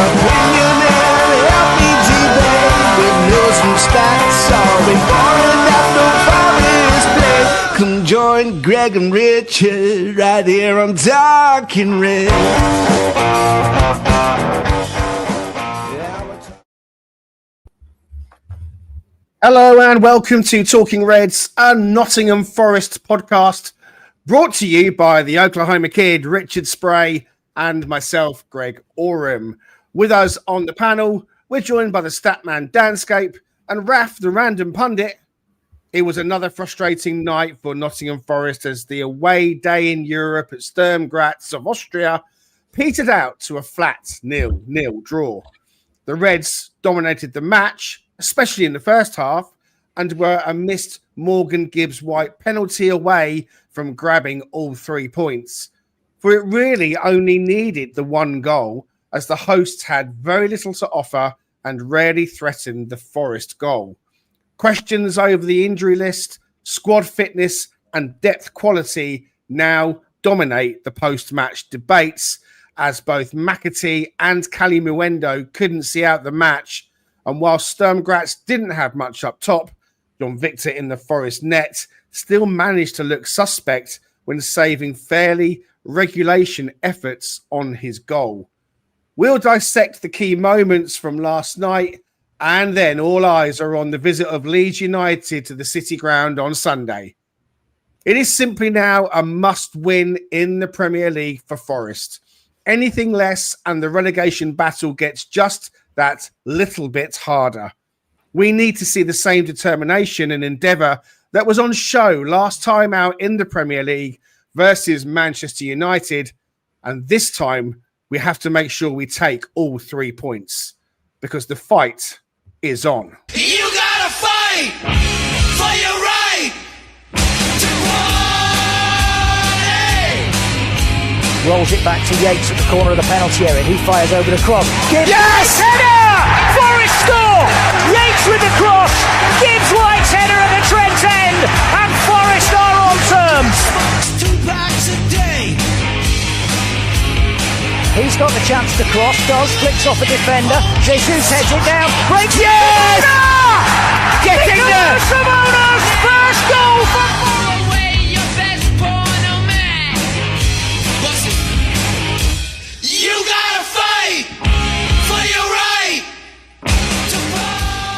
opinion and help me debate with news from stats all reporting that the Forest play. Come join Greg and Richard right here on Talking Red. Hello and welcome to Talking Reds, a Nottingham Forest podcast brought to you by the Oklahoma Kid, Richard Spray, and myself, Greg Oram. With us on the panel, we're joined by the Statman, Danscape, and Raf, the Random Pundit. It was another frustrating night for Nottingham Forest as the away day in Europe at Sturm Graz of Austria petered out to a flat 0-0 draw. The Reds dominated the match, especially in the first half, and were a missed Morgan Gibbs-White penalty away from grabbing all 3 points. For it really only needed the one goal, as the hosts had very little to offer and rarely threatened the Forest goal. Questions over the injury list, squad fitness and depth quality now dominate the post-match debates, as both McAtee and Kalimuendo couldn't see out the match. And while Sturm Graz didn't have much up top, John Victor in the Forest net still managed to look suspect when saving fairly regulation efforts on his goal. We'll dissect the key moments from last night, and then all eyes are on the visit of Leeds United to the City Ground on Sunday. It is simply now a must-win in the Premier League for Forest. Anything less and the relegation battle gets just that little bit harder. We need to see the same determination and endeavour that was on show last time out in the Premier League versus Manchester United. And this time we have to make sure we take all 3 points because the fight is on. You gotta fight for your right to party. Rolls it back to Yates at the corner of the penalty area. He fires over the cross. Gibbs, Yes! header! Forest score! Yates with the cross. Gibbs-White's header at the Trent end, and Forest are on terms. 2 packs a day. He's got the chance to cross. Does flicks off a defender. Jesus heads it down. Breaks. Yes! Getting there. Simona's first goal for Away your best porno man. Bust it. You gotta fight for your right to party.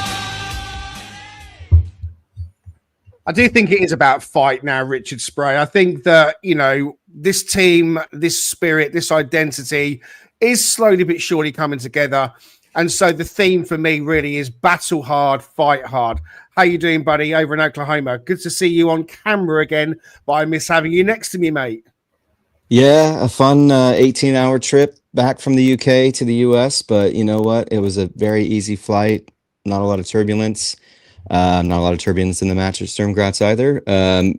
I do think it is about fight now, Richard Spray. I think that, this team, this spirit, this identity is slowly but surely coming together. And so the theme for me really is battle hard, fight hard. How you doing, buddy, over in Oklahoma? Good to see you on camera again, but I miss having you next to me, mate. Yeah, a fun 18-hour trip back from the UK to the US. But you know what? It was a very easy flight. Not a lot of turbulence. Not a lot of turbulence in the match at Sturm Graz either.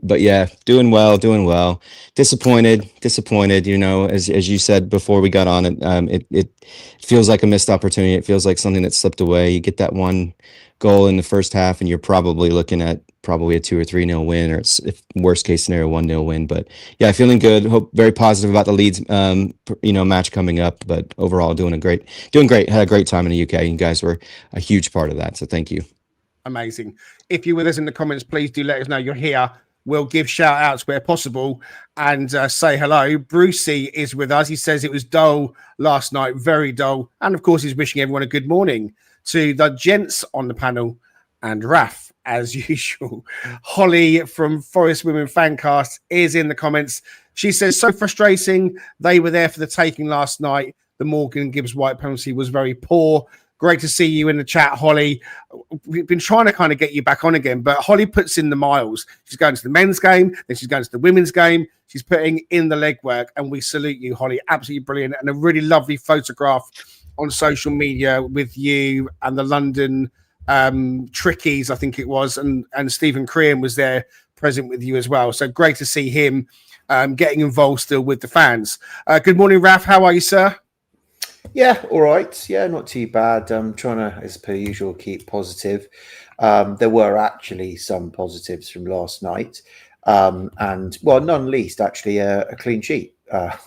But yeah, doing well. Disappointed. As you said before we got on, it feels like a missed opportunity. It feels like something that slipped away. You get that one goal in the first half, and you're probably looking at a 2 or 3-0 win, or it's, if worst case scenario, 1-0 win. But yeah, feeling good. Very positive about the Leeds, match coming up. But overall, doing great. Had a great time in the UK. You guys were a huge part of that. So thank you. Amazing. If you're with us in the comments, please do let us know you're here. We'll give shout outs where possible and say hello. Brucey is with us. He says it was dull last night, very dull. And of course, he's wishing everyone a good morning. To the gents on the panel and Raf, as usual. Holly from Forest Women Fancast is in the comments. She says, so frustrating. They were there for the taking last night. The Morgan Gibbs-White penalty was very poor. Great to see you in the chat, Holly. We've been trying to kind of get you back on again, but Holly puts in the miles. She's going to the men's game, then she's going to the women's game. She's putting in the legwork, and we salute you, Holly. Absolutely brilliant, and a really lovely photograph on social media with you and the London Trickies, I think it was, and Stephen Crean was there present with you as well. So great to see him getting involved still with the fans. Good morning, Raf. How are you, sir? Yeah, all right. Yeah, not too bad. I'm trying to, as per usual, keep positive. There were actually some positives from last night. And, well, none least, actually, a clean sheet,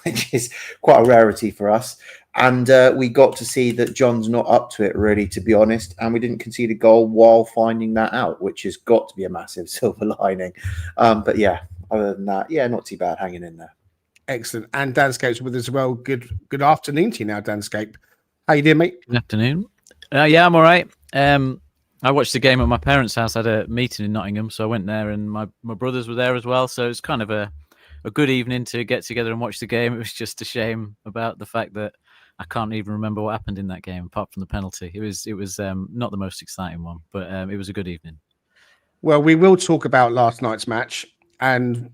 which is quite a rarity for us. And we got to see that John's not up to it, really, to be honest. And we didn't concede a goal while finding that out, which has got to be a massive silver lining. But yeah, other than that, yeah, not too bad, hanging in there. Excellent. And Danscape's with us as well. Good afternoon to you now, Danscape. How you doing, mate? Good afternoon. Yeah, I'm all right. I watched the game at my parents' house. I had a meeting in Nottingham, so I went there, and my brothers were there as well. So it's kind of a good evening to get together and watch the game. It was just a shame about the fact that I can't even remember what happened in that game, apart from the penalty. It was not the most exciting one, but it was a good evening. Well, we will talk about last night's match and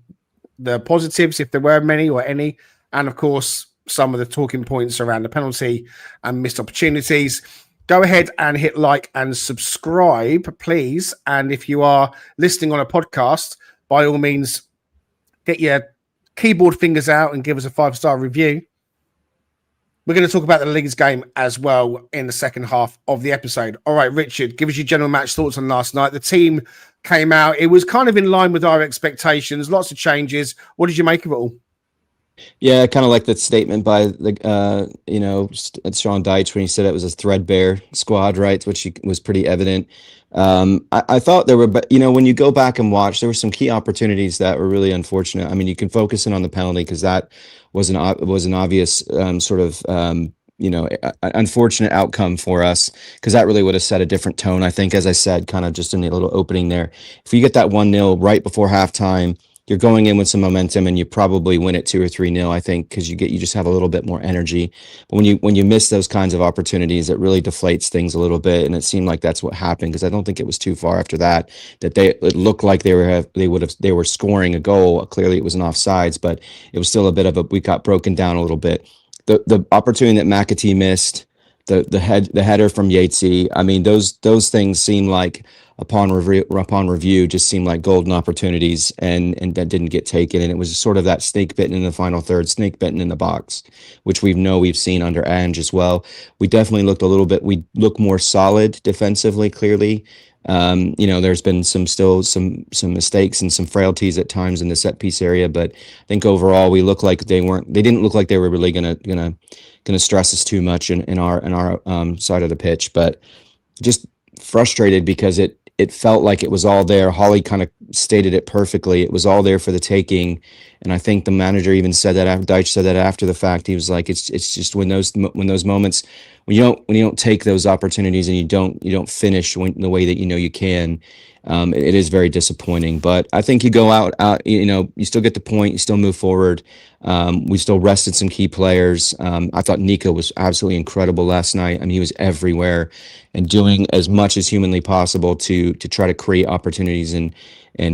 the positives, if there were many or any, and of course, some of the talking points around the penalty and missed opportunities. Go ahead and hit like and subscribe, please. And if you are listening on a podcast, by all means, get your keyboard fingers out and give us a 5-star review. We're going to talk about the Leeds game as well in the second half of the episode. All right, Richard, give us your general match thoughts on last night. The team came out. It was kind of in line with our expectations. Lots of changes. What did you make of it all? Yeah, kind of like that statement by the Sean Dyche when he said it was a threadbare squad, right? Which was pretty evident. I thought there were, but when you go back and watch, there were some key opportunities that were really unfortunate. I mean, you can focus in on the penalty because that was an obvious unfortunate outcome for us, because that really would have set a different tone. I think, as I said, kind of just in the little opening there, if you get that 1-0 right before halftime, you're going in with some momentum and you probably win it 2 or 3-0, I think, because you just have a little bit more energy. But when you miss those kinds of opportunities, it really deflates things a little bit. And it seemed like that's what happened, because I don't think it was too far after that it looked like they were scoring a goal. Clearly it was an offsides, but it was still we got broken down a little bit. The opportunity that McAtee missed, the header from Yatesy, I mean, those things seem like upon review just seemed like golden opportunities, and that didn't get taken. And it was sort of that snake bitten in the final third, snake bitten in the box, which we've seen under Ange as well. We definitely we look more solid defensively, clearly. There's been some mistakes and some frailties at times in the set piece area, but I think overall we look like they didn't look like they were really gonna stress us too much in our side of the pitch, but just frustrated because it felt like it was all there. Holly kind of stated it perfectly. It was all there for the taking. And I think the manager even said that, Dyche said that after the fact. He was like, it's just when those moments, when you don't take those opportunities and you don't finish the way that you can, it is very disappointing. But I think you go out, you still get the point, you still move forward. We still rested some key players. I thought Nico was absolutely incredible last night. I mean, he was everywhere and doing as much as humanly possible to try to create opportunities and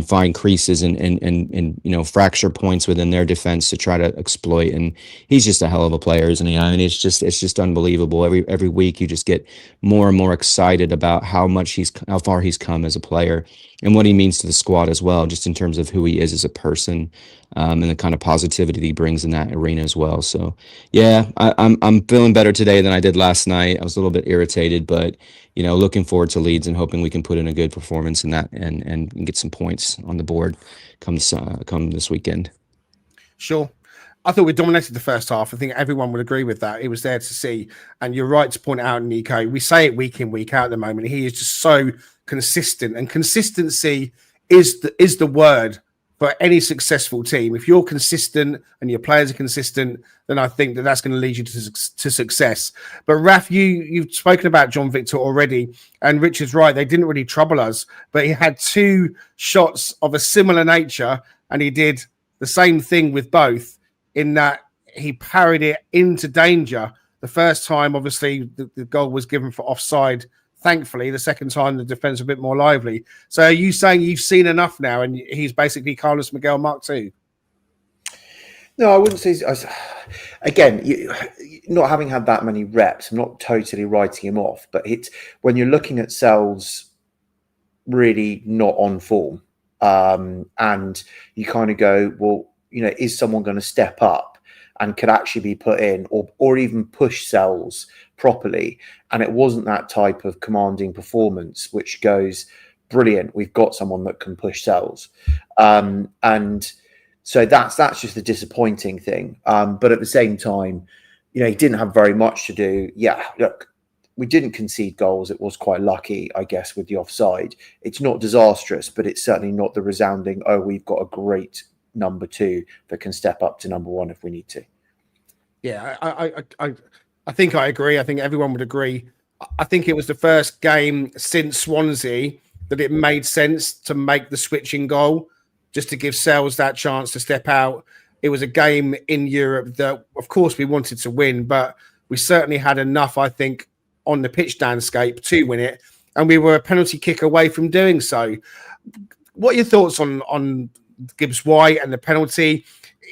find creases and fracture points within their defense to try to exploit. And he's just a hell of a player, isn't he? I mean, it's just unbelievable. Every week you just get more and more excited about how far he's come as a player and what he means to the squad as well, just in terms of who he is as a person, and the kind of positivity that he brings in that arena as well. So yeah, I'm feeling better today than I did last night. I was a little bit irritated, but looking forward to Leeds and hoping we can put in a good performance in that and get some points on the board come this weekend. Sure. I thought we dominated the first half. I think everyone would agree with that. It was there to see. And you're right to point out, Nico, we say it week in, week out at the moment. He is just so consistent. And consistency is the word for any successful team. If you're consistent and your players are consistent, then I think that's going to lead you to success. But Raf, you've spoken about John Victor already, and Richard's right. They didn't really trouble us, but he had 2 shots of a similar nature, and he did the same thing with both, in that he parried it into danger. The first time, obviously, the goal was given for offside. Thankfully, the second time, the defense was a bit more lively. So are you saying you've seen enough now and he's basically Carlos Miguel Mark II? No, I wouldn't say. Again, not having had that many reps, I'm not totally writing him off. But when you're looking at Sells really not on form, and you kind of go, well, is someone going to step up and could actually be put in or even push Sells properly? And it wasn't that type of commanding performance, which goes, brilliant, we've got someone that can push Sells. And so that's just the disappointing thing. But at the same time, he didn't have very much to do. Yeah, look, we didn't concede goals. It was quite lucky, I guess, with the offside. It's not disastrous, but it's certainly not the resounding, oh, we've got a great number 2 that can step up to number 1 if we need to. Yeah, I think I agree. I think everyone would agree. I think it was the first game since Swansea that it made sense to make the switching goal, just to give Sells that chance to step out. It was a game in Europe that, of course, we wanted to win, but we certainly had enough, I think, on the pitch Danscape to win it, and we were a penalty kick away from doing so. What are your thoughts on Gibbs-White and the penalty?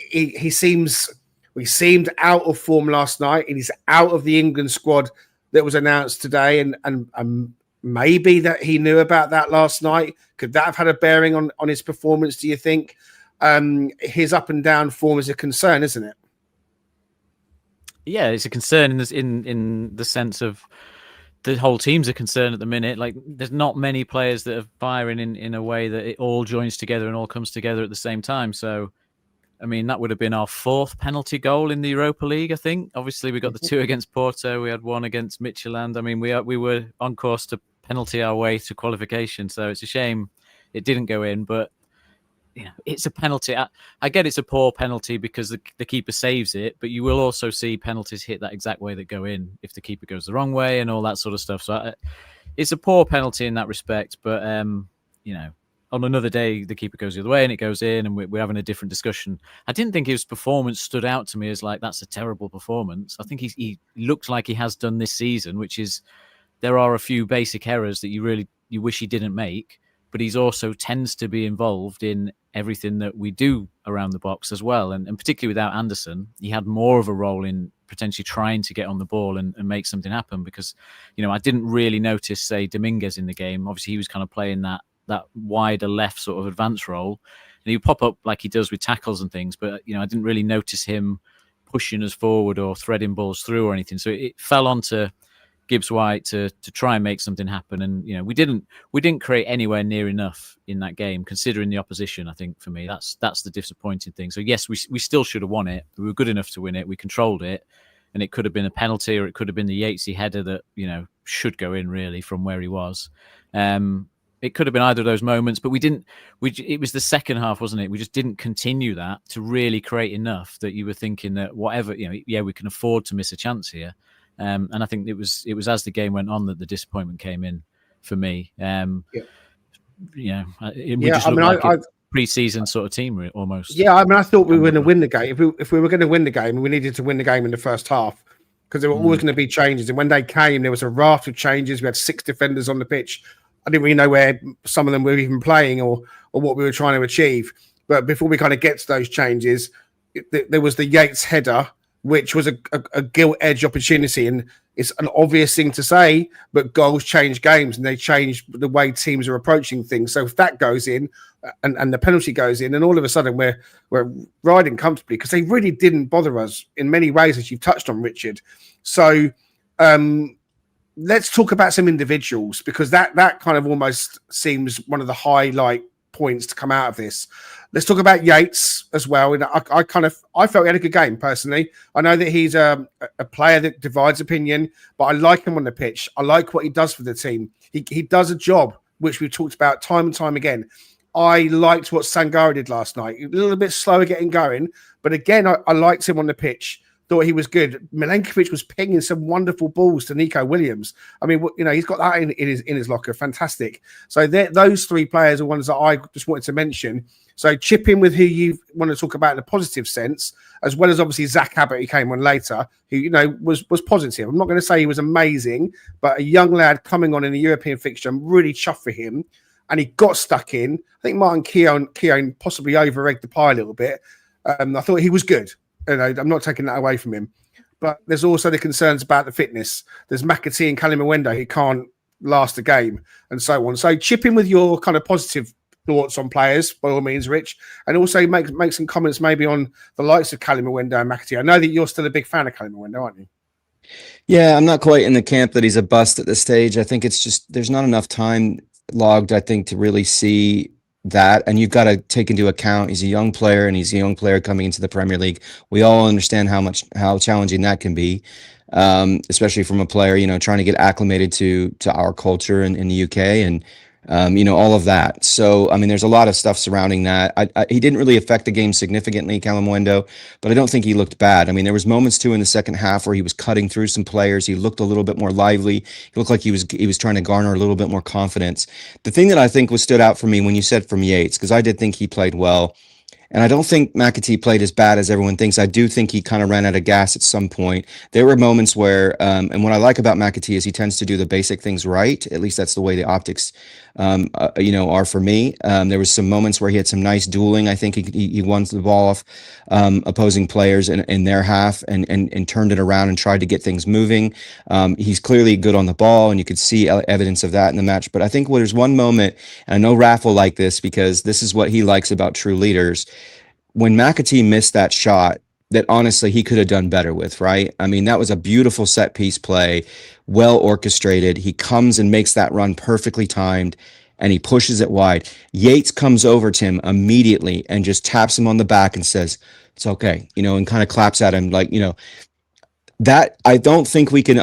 He seemed out of form last night, and he's out of the England squad that was announced today, and maybe that he knew about that last night. Could that have had a bearing on his performance, do you think? His up and down form is a concern, isn't it? Yeah, it's a concern in the sense of the whole team's a concern at the minute. Like, there's not many players that are firing in a way that it all joins together and all comes together at the same time. So, I mean, that would have been our 4th penalty goal in the Europa League, I think. Obviously, we got the 2 against Porto. We had 1 against Midtjylland. I mean, we were on course to penalty our way to qualification. So it's a shame it didn't go in, but it's a penalty. I get it's a poor penalty because the keeper saves it, but you will also see penalties hit that exact way that go in if the keeper goes the wrong way and all that sort of stuff. So it's a poor penalty in that respect. But on another day, the keeper goes the other way and it goes in, and we're having a different discussion. I didn't think his performance stood out to me as like, that's a terrible performance. I think he looked like he has done this season, which is there are a few basic errors that you wish he didn't make. But he's also tends to be involved in everything that we do around the box as well. And particularly without Anderson, he had more of a role in potentially trying to get on the ball and make something happen, because, I didn't really notice, say, Dominguez in the game. Obviously, he was kind of playing that wider left sort of advance role. And he would pop up like he does with tackles and things. But, I didn't really notice him pushing us forward or threading balls through or anything. So it fell onto Gibbs-White to try and make something happen, and we didn't create anywhere near enough in that game, considering the opposition. I think for me that's the disappointing thing. So yes, we still should have won it. We were good enough to win it. We controlled it, and it could have been a penalty, or it could have been the Yatesy header that should go in really from where he was. It could have been either of those moments, but we didn't. It was the second half, wasn't it? We just didn't continue that to really create enough that you were thinking that whatever we can afford to miss a chance here. And I think it was as the game went on that the disappointment came in for me. We just looked like a pre-season sort of team almost. Yeah, I mean, I thought we were going to win the game. If we were going to win the game, we needed to win the game in the first half, because there were always going to be changes. And when they came, there was a raft of changes. We had 6 defenders on the pitch. I didn't really know where some of them were even playing or what we were trying to achieve. But before we kind of get to those changes, there was the Yates header, which was a gilt-edged opportunity. And it's an obvious thing to say, but goals change games, and they change the way teams are approaching things. So if that goes in and the penalty goes in, and all of a sudden we're riding comfortably, because they really didn't bother us in many ways, as you've touched on, Richard. So let's talk about some individuals, because that kind of almost seems one of the highlight points to come out of this. Let's talk about Yates as well. And I felt he had a good game personally. I know that he's a player that divides opinion, but I like him on the pitch. I like what he does for the team. He does a job which we've talked about time and time again. I liked what Sangara did last night. A little bit slower getting going, but again, I liked him on the pitch. Thought he was good. Milenkovic was pinging some wonderful balls to Nico Williams. I mean, he's got that in his locker. Fantastic. So those 3 players are ones that I just wanted to mention. So chip in with who you want to talk about in a positive sense, as well as obviously Zach Abbott, who came on later, who was positive. I'm not going to say he was amazing, but a young lad coming on in a European fixture, I'm really chuffed for him. And he got stuck in. I think Martin Keown possibly over-egged the pie a little bit. I thought he was good. I'm not taking that away from him. But there's also the concerns about the fitness. There's McAtee and Kalimuendo who can't last a game and so on. So chip in with your kind of positive thoughts on players, by all means, Rich, and also make some comments maybe on the likes of Kalimuendo and McAtee. I know that you're still a big fan of Kalimuendo, aren't you? Yeah, I'm not quite in the camp that he's a bust at this stage. I think it's just there's not enough time logged, I think, to really see that, and you've got to take into account he's a young player and he's a young player coming into the Premier League. We all understand how challenging that can be, especially from a player, trying to get acclimated to our culture in the UK and all of that. So, I mean, there's a lot of stuff surrounding that. He didn't really affect the game significantly, Kalimuendo, but I don't think he looked bad. I mean, there was moments too in the second half where he was cutting through some players. He looked a little bit more lively. He looked like he was trying to garner a little bit more confidence. The thing that I think stood out for me when you said from Yates, because I did think he played well. And I don't think McAtee played as bad as everyone thinks. I do think he kind of ran out of gas at some point. There were moments where, and what I like about McAtee is he tends to do the basic things right. At least that's the way the optics, are for me. There was some moments where he had some nice dueling. I think he won the ball off opposing players in their half and turned it around and tried to get things moving. He's clearly good on the ball, and you could see evidence of that in the match. But I think there's one moment, and I know Raf will like this because this is what he likes about true leaders. When McAtee missed that shot that honestly he could have done better with, right? I mean, that was a beautiful set piece play, well orchestrated. He comes and makes that run perfectly timed, and he pushes it wide. Yates comes over to him immediately and just taps him on the back and says, "It's okay," and kind of claps at him like, that I don't think we can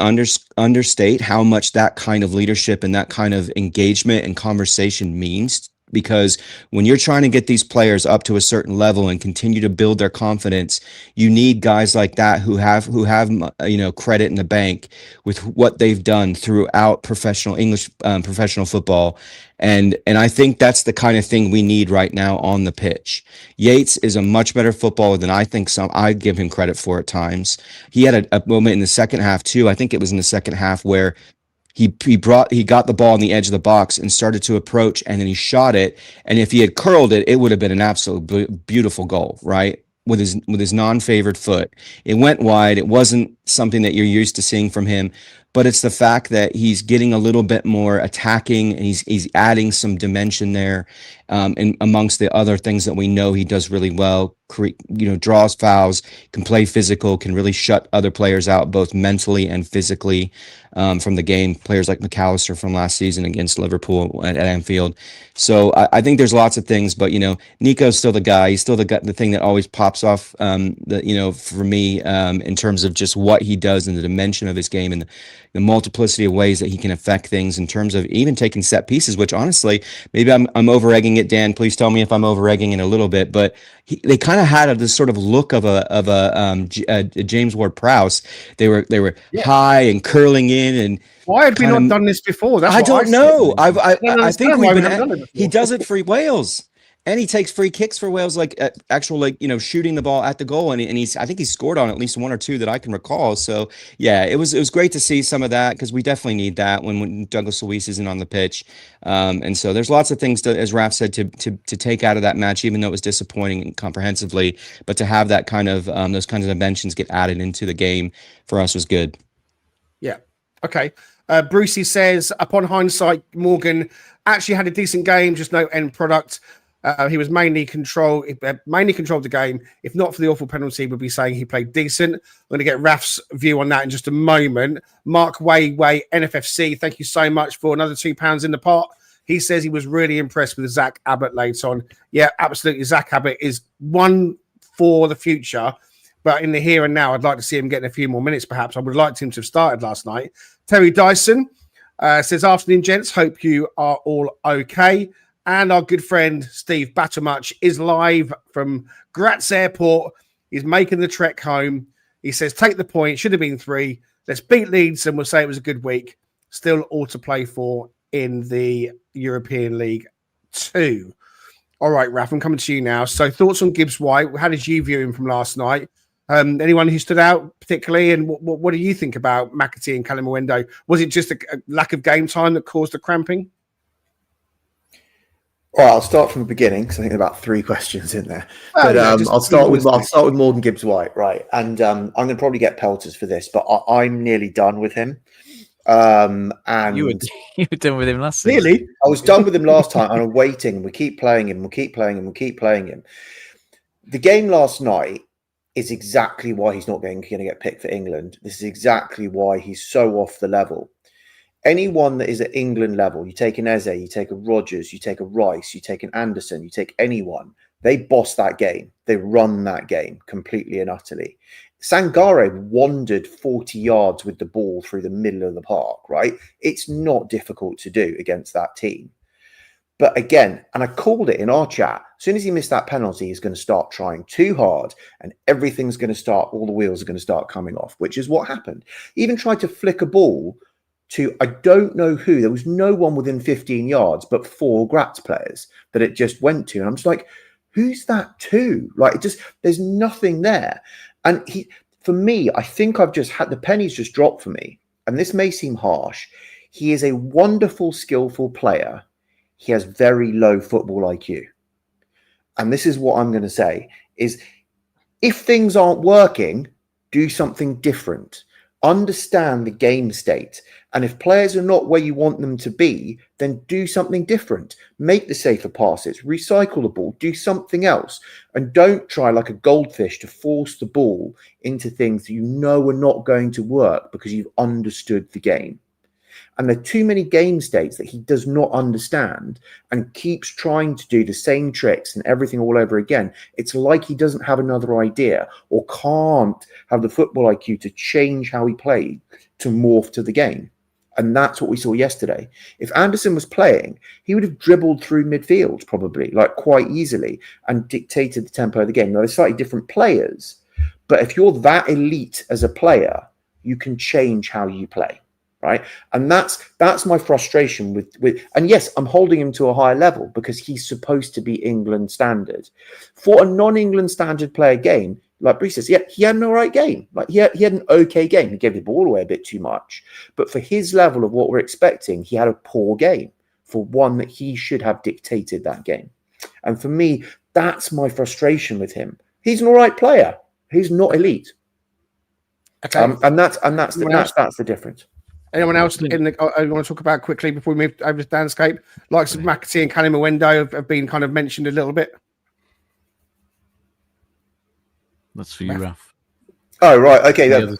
understate how much that kind of leadership and that kind of engagement and conversation means. Because when you're trying to get these players up to a certain level and continue to build their confidence, you need guys like that who have credit in the bank with what they've done throughout professional football. And I think that's the kind of thing we need right now on the pitch. Yates is a much better footballer than I think I give him credit for at times. He had a moment in the second half too. I think it was in the second half where he got the ball on the edge of the box and started to approach, and then he shot it. And if he had curled it, it would have been an absolute beautiful goal, right? With his non-favored foot. It went wide. It wasn't something that you're used to seeing from him, but it's the fact that he's getting a little bit more attacking, and he's adding some dimension there, and amongst the other things that we know he does really well. Draws fouls, can play physical, can really shut other players out both mentally and physically from the game. Players like McAllister from last season against Liverpool at Anfield. So I think there's lots of things, but Nico's still the guy. He's still the thing that always pops off. For me, in terms of just what he does and the dimension of his game and the multiplicity of ways that he can affect things in terms of even taking set pieces. Which honestly, maybe I'm over-egging it. Dan, please tell me if I'm over-egging it a little bit, but they kind of had this sort of look of a James Ward-Prowse. They were high and curling in, and why had we not done this before? I don't know. I think he does it for Wales. And he takes free kicks for Wales, like shooting the ball at the goal, and I think he scored on at least one or two that I can recall. So yeah, it was great to see some of that, because we definitely need that when Douglas Luiz isn't on the pitch. And so there's lots of things as Raf said to take out of that match, even though it was disappointing comprehensively. But to have that kind of those kinds of dimensions get added into the game for us was good. Yeah. Okay. Brucey says, upon hindsight, Morgan actually had a decent game, just no end product. He was mainly controlled the game. If not for the awful penalty, we'd be saying he played decent. I'm going to get Raf's view on that in just a moment. Mark Way NFFC, thank you so much for another £2 in the pot. He says he was really impressed with Zach Abbott late on. Yeah, absolutely. Zach Abbott is one for the future, but in the here and now, I'd like to see him getting a few more minutes, perhaps. I would like him to have started last night. Terry Dyson says, afternoon, gents. Hope you are all okay. And our good friend Steve Battermuch is live from Graz Airport. He's making the trek home. He says, take the point. Should have been 3. Let's beat Leeds, and we'll say it was a good week. Still all to play for in the European League 2. All right, Raf, I'm coming to you now. So thoughts on Gibbs-White. How did you view him from last night? Anyone who stood out particularly? And what do you think about McAtee and Kalimuendo? Was it just a lack of game time that caused the cramping? Well, I'll start from the beginning because I think there are about 3 questions in there. Well, but yeah, I'll start with Morgan Gibbs-White, right? And I'm going to probably get pelters for this, but I'm nearly done with him. And you were done with him last season. Really? I was done with him last time, and I'm waiting. We keep playing him. The game last night is exactly why he's not going to get picked for England. This is exactly why he's so off the level. anyone that is at England level, you take an Eze, you take a Rodgers, you take a Rice, you take an Anderson, you take anyone, they boss that game. They run that game completely and utterly. Sangare wandered 40 yards with the ball through the middle of the park, right? It's not difficult to do against that team. But again, and I called it in our chat, as soon as he missed that penalty, he's going to start trying too hard and everything's going to start, all the wheels are going to start coming off, which is what happened. He even tried to flick a ball to, I don't know who, there was no one within 15 yards but 4 Graz players that it just went to. And I'm just like, who's that to? Like, it just, there's nothing there. And for me, I think I've just had, the pennies just dropped for me. And this may seem harsh. He is a wonderful, skillful player. He has very low football IQ. And this is what I'm going to say is, if things aren't working, do something different. Understand the game state. And if players are not where you want them to be, then do something different. Make the safer passes, recycle the ball, do something else. And don't try like a goldfish to force the ball into things that you know are not going to work because you've understood the game. And there are too many game states that he does not understand and keeps trying to do the same tricks and everything all over again. It's like he doesn't have another idea or can't have the football IQ to change how he played to morph to the game. And that's what we saw yesterday. If Anderson was playing, he would have dribbled through midfield probably, like quite easily, and dictated the tempo of the game. Now, they're slightly different players, but if you're that elite as a player, you can change how you play. Right. And that's my frustration with, and yes, I'm holding him to a higher level because he's supposed to be England standard. For a non-England standard player game, like Bruce says, yeah, he had an all right game. Like he had an okay game. He gave the ball away a bit too much. But for his level of what we're expecting, he had a poor game for one that he should have dictated that game. And for me, that's my frustration with him. He's an all right player. He's not elite. Okay. And that's the difference. Anyone else in the I want to talk about quickly before we move over to Danscape? Likes of McAtee and Kalimuendo have been kind of mentioned a little bit. That's for you, Raf. Oh, right. Okay.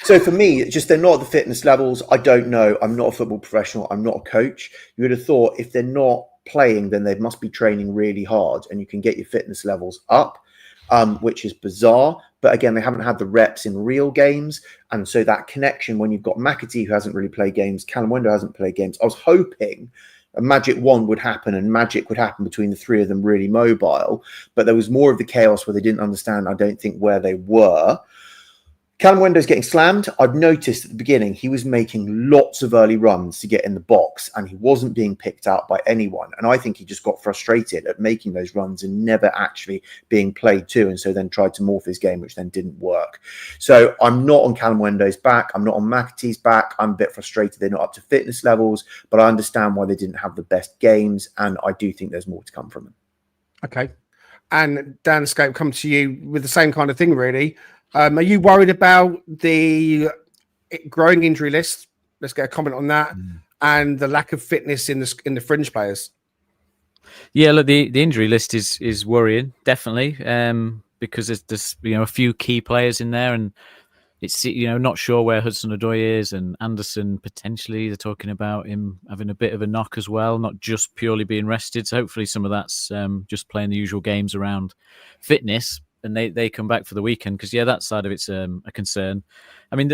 So for me, just they're not at the fitness levels. I don't know. I'm not a football professional. I'm not a coach. You would have thought if they're not playing, then they must be training really hard and you can get your fitness levels up, which is bizarre. But again, they haven't had the reps in real games. And so that connection, when you've got McAtee, who hasn't really played games, Kalimuendo hasn't played games, I was hoping a magic wand would happen and magic would happen between the three of them really mobile. But there was more of the chaos where they didn't understand, I don't think, where they were. Kalimuendo's getting slammed. I've noticed at the beginning he was making lots of early runs to get in the box and he wasn't being picked out by anyone. And I think he just got frustrated at making those runs and never actually being played to. And so then tried to morph his game, which then didn't work. So I'm not on Kalimuendo's back. I'm not on McAtee's back. I'm a bit frustrated they're not up to fitness levels, but I understand why they didn't have the best games. And I do think there's more to come from them. Okay. And Danscape, come to you with the same kind of thing, really. Are you worried about the growing injury list? Let's get a comment on that, and the lack of fitness in the fringe players. Yeah, look, the injury list is worrying, definitely, because there's a few key players in there, and it's not sure where Hudson-Odoi is, and Anderson potentially they're talking about him having a bit of a knock as well, not just purely being rested. So hopefully some of that's just playing the usual games around fitness. And they come back for the weekend because that side of it's a concern. I mean,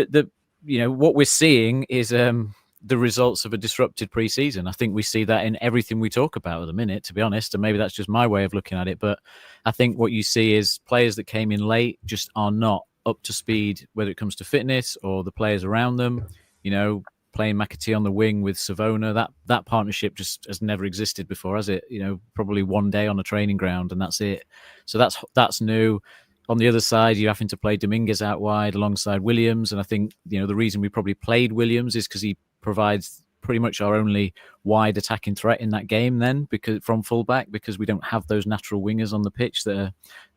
what we're seeing is the results of a disrupted pre-season. I think we see that in everything we talk about at the minute, to be honest. And maybe that's just my way of looking at it. But I think what you see is players that came in late just are not up to speed, whether it comes to fitness or the players around them. Playing McAtee on the wing with Savona, that partnership just has never existed before, has it? Probably one day on a training ground and that's it. So that's new. On the other side, you're having to play Dominguez out wide alongside Williams. And I think, the reason we probably played Williams is because he provides pretty much our only wide attacking threat in that game then, because from fullback, because we don't have those natural wingers on the pitch that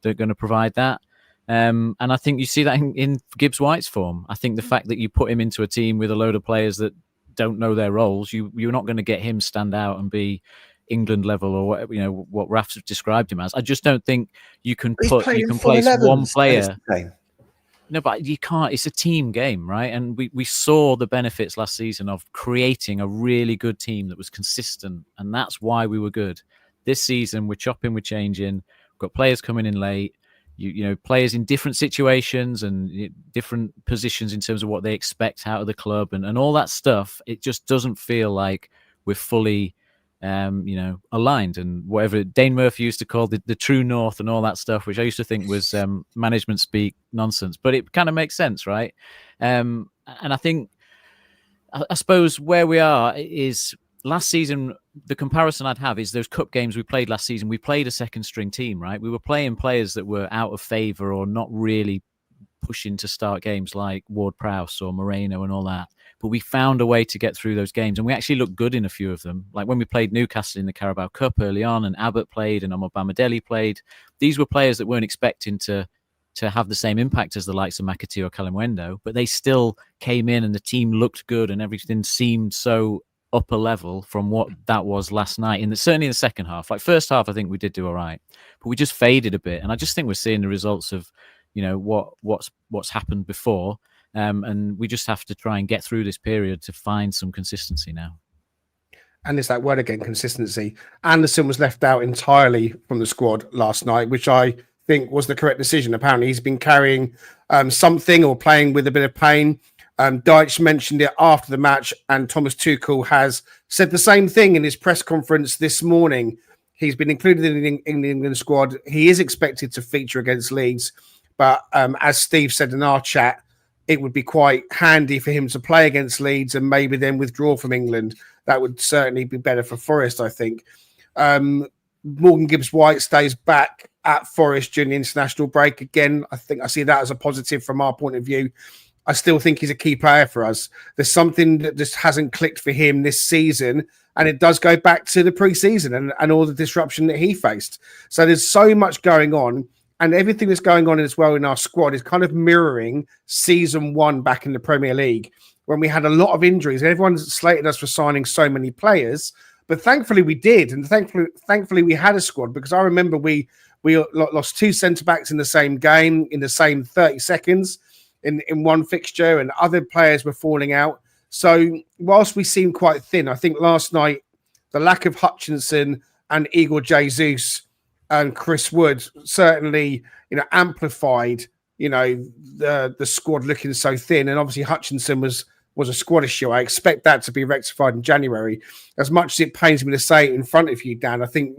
are going to provide that. And I think you see that in Gibbs-White's form. I think the fact that you put him into a team with a load of players that don't know their roles, you're not going to get him stand out and be England level or what Raf's described him as. I just don't think you can place one player. No, but you can't. It's a team game, right? And we saw the benefits last season of creating a really good team that was consistent, and that's why we were good. This season, we're chopping, we're changing. We've got players coming in late. You know, players in different situations and different positions in terms of what they expect out of the club and all that stuff. It just doesn't feel like we're fully, aligned. And whatever Dane Murphy used to call the true north and all that stuff, which I used to think was management speak nonsense, but it kind of makes sense, right? And I think, I suppose where we are is last season. The comparison I'd have is those cup games we played last season. We played a second string team, right? We were playing players that were out of favour or not really pushing to start games like Ward-Prowse or Moreno and all that. But we found a way to get through those games, and we actually looked good in a few of them. Like when we played Newcastle in the Carabao Cup early on, and Abbott played, and Omobamidele played. These were players that weren't expecting to have the same impact as the likes of McAtee or Kalimuendo, but they still came in, and the team looked good, and everything seemed so upper level from what that was last night. Certainly in the second half. Like first half, I think we did do all right, but we just faded a bit, and I just think we're seeing the results of what's happened before. And we just have to try and get through this period to find some consistency now. And it's that word again, consistency. Anderson was left out entirely from the squad last night, which I think was the correct decision. Apparently, he's been carrying something or playing with a bit of pain. Deitch mentioned it after the match, and Thomas Tuchel has said the same thing in his press conference this morning. He's been included in the England squad. He is expected to feature against Leeds, but as Steve said in our chat, it would be quite handy for him to play against Leeds and maybe then withdraw from England. That would certainly be better for Forest, I think. Morgan Gibbs-White stays back at Forest during the international break. Again, I think I see that as a positive from our point of view. I still think he's a key player for us. There's something that just hasn't clicked for him this season, and it does go back to the pre-season and all the disruption that he faced. So there's so much going on, and everything that's going on as well in our squad is kind of mirroring season one back in the Premier League when we had a lot of injuries. Everyone's slated us for signing so many players, but thankfully we did, and thankfully we had a squad, because I remember we lost two centre-backs in the same game in the same 30 seconds. In one fixture, and other players were falling out. So whilst we seem quite thin, I think last night the lack of Hutchinson and Igor Jesus and Chris Wood certainly, amplified, the squad looking so thin. And obviously Hutchinson was a squad issue. I expect that to be rectified in January. As much as it pains me to say it in front of you, Dan, I think,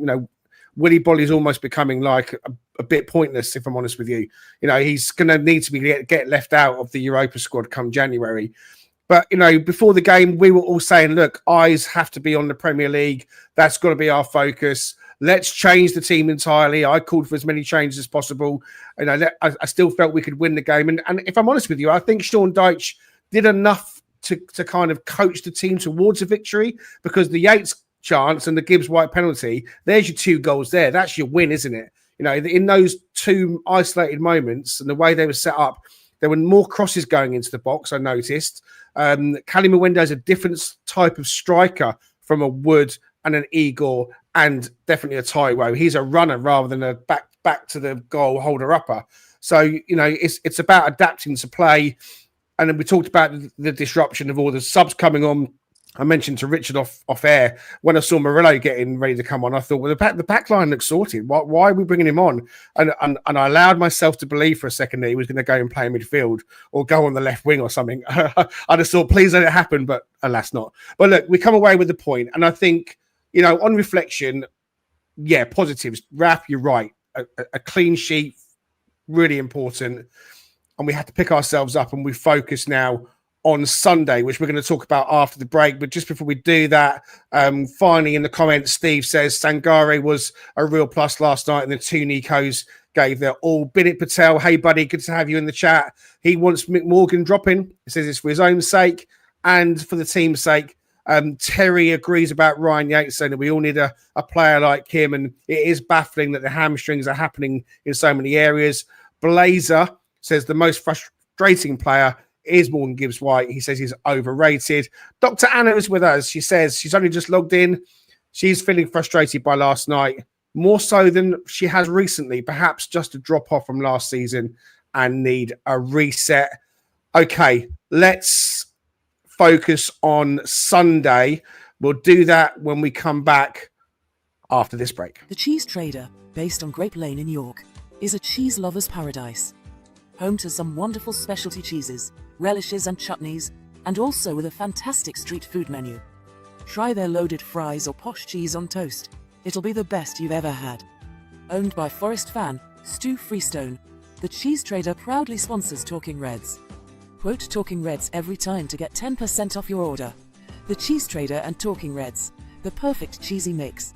Willy Bolly's almost becoming like a bit pointless, if I'm honest with you. He's going to need to get left out of the Europa squad come January. But, before the game, we were all saying, look, eyes have to be on the Premier League. That's got to be our focus. Let's change the team entirely. I called for as many changes as possible. I still felt we could win the game. And if I'm honest with you, I think Sean Dyche did enough to kind of coach the team towards a victory, because the Yates chance and the Gibbs-White penalty, there's your two goals there. That's your win, isn't it? In those two isolated moments and the way they were set up, there were more crosses going into the box, I noticed. Kalimuendo is a different type of striker from a Wood and an Igor and definitely a Taiwo. He's a runner rather than a back to the goal holder upper. So, it's about adapting to play. And then we talked about the disruption of all the subs coming on. I mentioned to Richard off air, when I saw Murillo getting ready to come on, I thought, well, the back line looks sorted. Why are we bringing him on? And I allowed myself to believe for a second that he was going to go and play in midfield or go on the left wing or something. I just thought, please let it happen, but alas not. But look, we come away with the point, and I think, on reflection, yeah, positives. Raf, you're right. A clean sheet, really important. And we had to pick ourselves up, and we focus now on Sunday, which we're going to talk about after the break. But just before we do that, finally in the comments, Steve says Sangare was a real plus last night, and the two Nicos gave their all. Binit Patel, hey buddy, good to have you in the chat. He wants Mick Morgan dropping. He says it's for his own sake and for the team's sake. Terry agrees about Ryan Yates, saying that we all need a player like him, and it is baffling that the hamstrings are happening in so many areas. Blazer says the most frustrating player is Morgan Gibbs-White. He says he's overrated. Dr. Anna is with us. She says she's only just logged in. She's feeling frustrated by last night, more so than she has recently, perhaps just a drop off from last season. and need a reset. Okay, let's focus on Sunday. We'll do that when we come back after this break. The Cheese Trader, based on Grape Lane in York, is a cheese lover's paradise. Home to some wonderful specialty cheeses, relishes and chutneys, and also with a fantastic street food menu. Try their loaded fries or posh cheese on toast. It'll be the best you've ever had. Owned by Forest fan Stu Freestone, the Cheese Trader proudly sponsors Talking Reds. Quote Talking Reds every time to get 10% off your order. The Cheese Trader and Talking Reds, the perfect cheesy mix.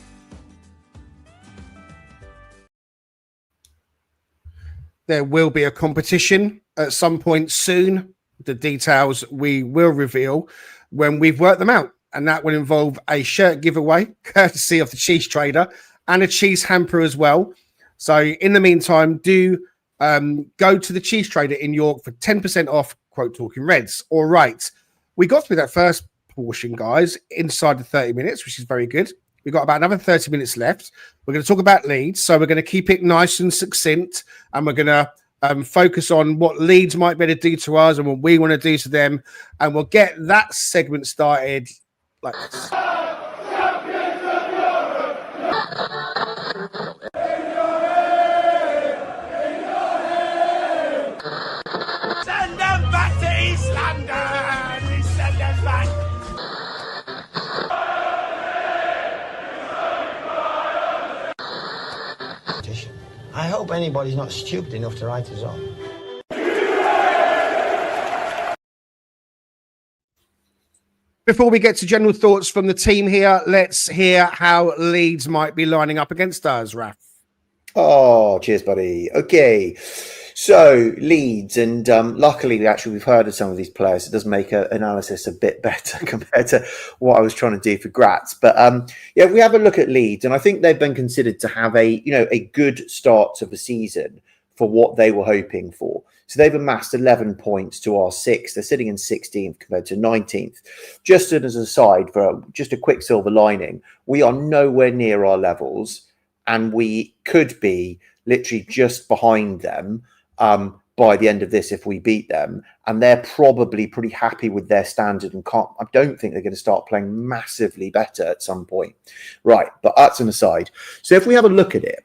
There will be a competition at some point soon. The details we will reveal when we've worked them out. And that will involve a shirt giveaway, courtesy of the Cheese Trader, and a cheese hamper as well. So in the meantime, do go to the Cheese Trader in York for 10% off, quote Talking Reds. All right. We got through that first portion, guys, inside the 30 minutes, which is very good. We've got about another 30 minutes left. We're going to talk about Leeds. So we're going to keep it nice and succinct. And we're going to focus on what Leeds might better do to us and what we want to do to them. And we'll get that segment started like this. Send them back to East London! We send them back! I hope anybody's not stupid enough to write us off. Before we get to general thoughts from the team here, let's hear how Leeds might be lining up against us, Raf. Oh, cheers, buddy. Okay, so Leeds, and luckily, we've heard of some of these players. It does make analysis a bit better compared to what I was trying to do for Graz. But yeah, we have a look at Leeds, and I think they've been considered to have a good start to the season for what they were hoping for. So they've amassed 11 points to our 6th. They're sitting in 16th compared to 19th. Just as an aside, for just a quick silver lining, we are nowhere near our levels, and we could be literally just behind them by the end of this if we beat them. And they're probably pretty happy with their standard and I don't think they're going to start playing massively better at some point. Right, but that's an aside. So if we have a look at it,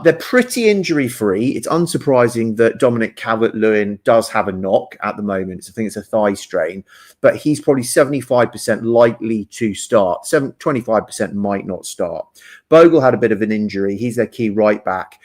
they're pretty injury-free. It's unsurprising that Dominic Calvert-Lewin does have a knock at the moment. I think it's a thigh strain, but he's probably 75% likely to start. 25% might not start. Bogle had a bit of an injury. He's their key right back.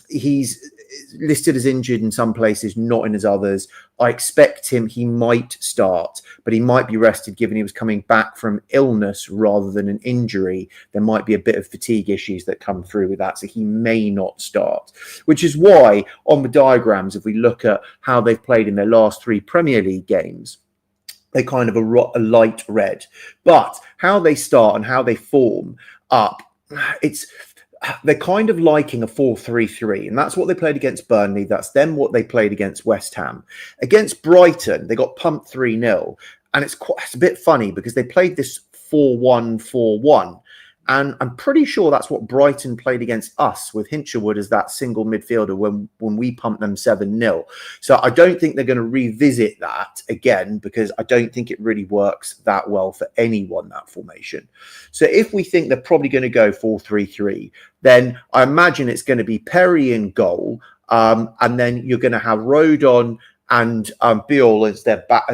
He's listed as injured in some places, not in as others. I expect he might start, but he might be rested given he was coming back from illness rather than an injury. There might be a bit of fatigue issues that come through with that, so he may not start, which is why on the diagrams, if we look at how they've played in their last 3 Premier League games, they kind of a light red. But how they start and how they form up, they're kind of liking a 4-3-3, and that's what they played against Burnley. That's then what they played against West Ham. Against Brighton, they got pumped 3-0, and it's a bit funny because they played this 4-1-4-1, and I'm pretty sure that's what Brighton played against us with Hinchelwood as that single midfielder when we pumped them 7-0. So I don't think they're going to revisit that again because I don't think it really works that well for anyone, that formation. So if we think they're probably going to go 4-3-3, then I imagine it's going to be Perry in goal, and then you're going to have Rodon and Biol as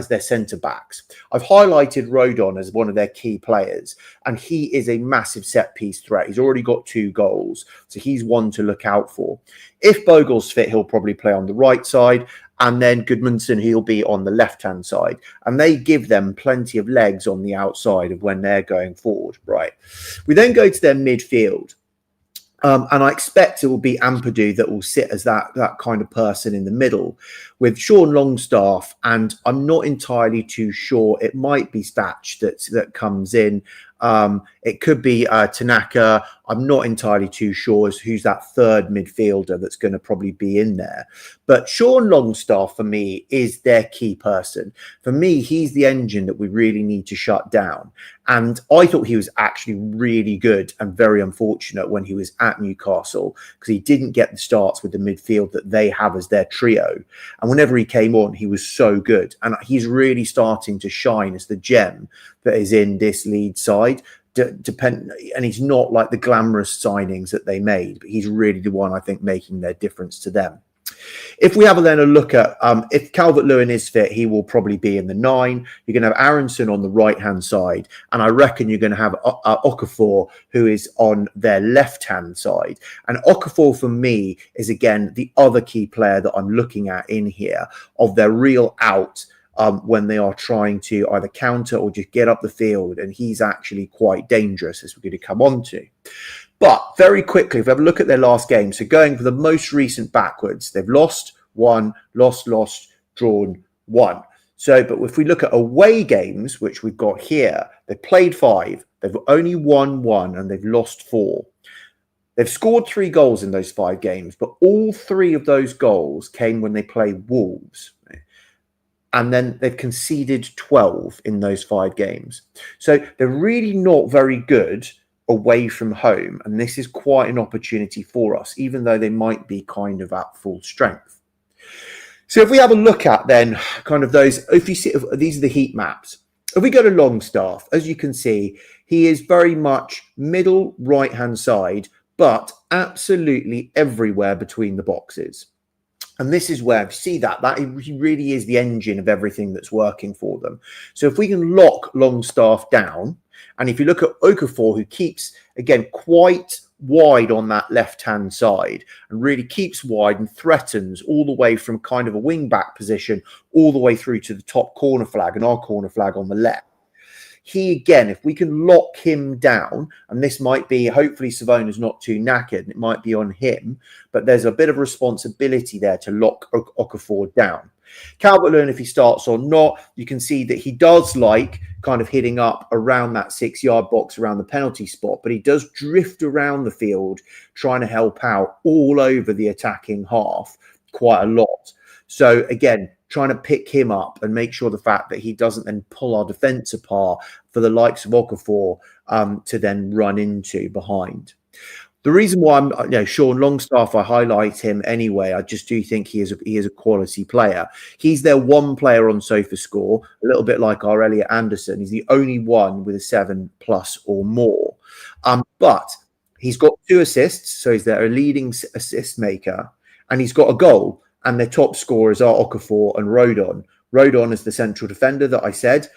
their centre backs. I've highlighted Rodon as one of their key players, and he is a massive set piece threat. He's already got 2 goals, so he's one to look out for. If Bogle's fit, he'll probably play on the right side, and then Gudmundsson, he'll be on the left-hand side. And they give them plenty of legs on the outside of when they're going forward. Right. We then go to their midfield. And I expect it will be Ampadu that will sit as that kind of person in the middle with Sean Longstaff. And I'm not entirely too sure. It might be Statch that comes in. It could be Tanaka. I'm not entirely too sure as who's that third midfielder that's going to probably be in there. But Sean Longstaff, for me, is their key person. For me, he's the engine that we really need to shut down. And I thought he was actually really good and very unfortunate when he was at Newcastle, because he didn't get the starts with the midfield that they have as their trio. And whenever he came on, he was so good. And he's really starting to shine as the gem that is in this Leeds side. And he's not like the glamorous signings that they made, but he's really the one, I think, making their difference to them. If we have then a look at if Calvert-Lewin is fit, he will probably be in the 9. You're going to have Aronson on the right-hand side, and I reckon you're going to have Okafor, who is on their left-hand side. And Okafor, for me, is again the other key player that I'm looking at in here of their real out when they are trying to either counter or just get up the field, and he's actually quite dangerous, as we're going to come on to. But very quickly, if we have a look at their last game, so going for the most recent backwards, they've lost, won, lost, drawn, won. So, but if we look at away games, which we've got here, they've played 5, they've only won 1, and they've lost 4. They've scored 3 goals in those 5 games, but all 3 of those goals came when they played Wolves. And then they've conceded 12 in those 5 games. So they're really not very good away from home. And this is quite an opportunity for us, even though they might be kind of at full strength. So if we have a look at then kind of those, if you see, these are the heat maps. If we go to Longstaff, as you can see, he is very much middle right-hand side, but absolutely everywhere between the boxes. And this is where, see that he really is the engine of everything that's working for them. So if we can lock Longstaff down, and if you look at Okafor, who keeps, again, quite wide on that left-hand side and really keeps wide and threatens all the way from kind of a wing-back position all the way through to the top corner flag and our corner flag on the left. He, again, if we can lock him down, and this might be, hopefully Savona's not too knackered, and it might be on him, but there's a bit of responsibility there to lock Okafor down. Calvert-Lewin, if he starts or not, you can see that he does like kind of hitting up around that 6-yard box around the penalty spot, but he does drift around the field trying to help out all over the attacking half quite a lot. So again, trying to pick him up and make sure the fact that he doesn't then pull our defence apart for the likes of Okafor to then run into behind. The reason why I'm, Sean Longstaff, I highlight him anyway. I just do think he is a quality player. He's their one player on SofaScore, a little bit like our Elliot Anderson. He's the only one with a 7+ or more. But he's got 2 assists, so he's their leading assist maker, and he's got a goal. And their top scorers are Okafor and Rodon. Rodon is the central defender that I said,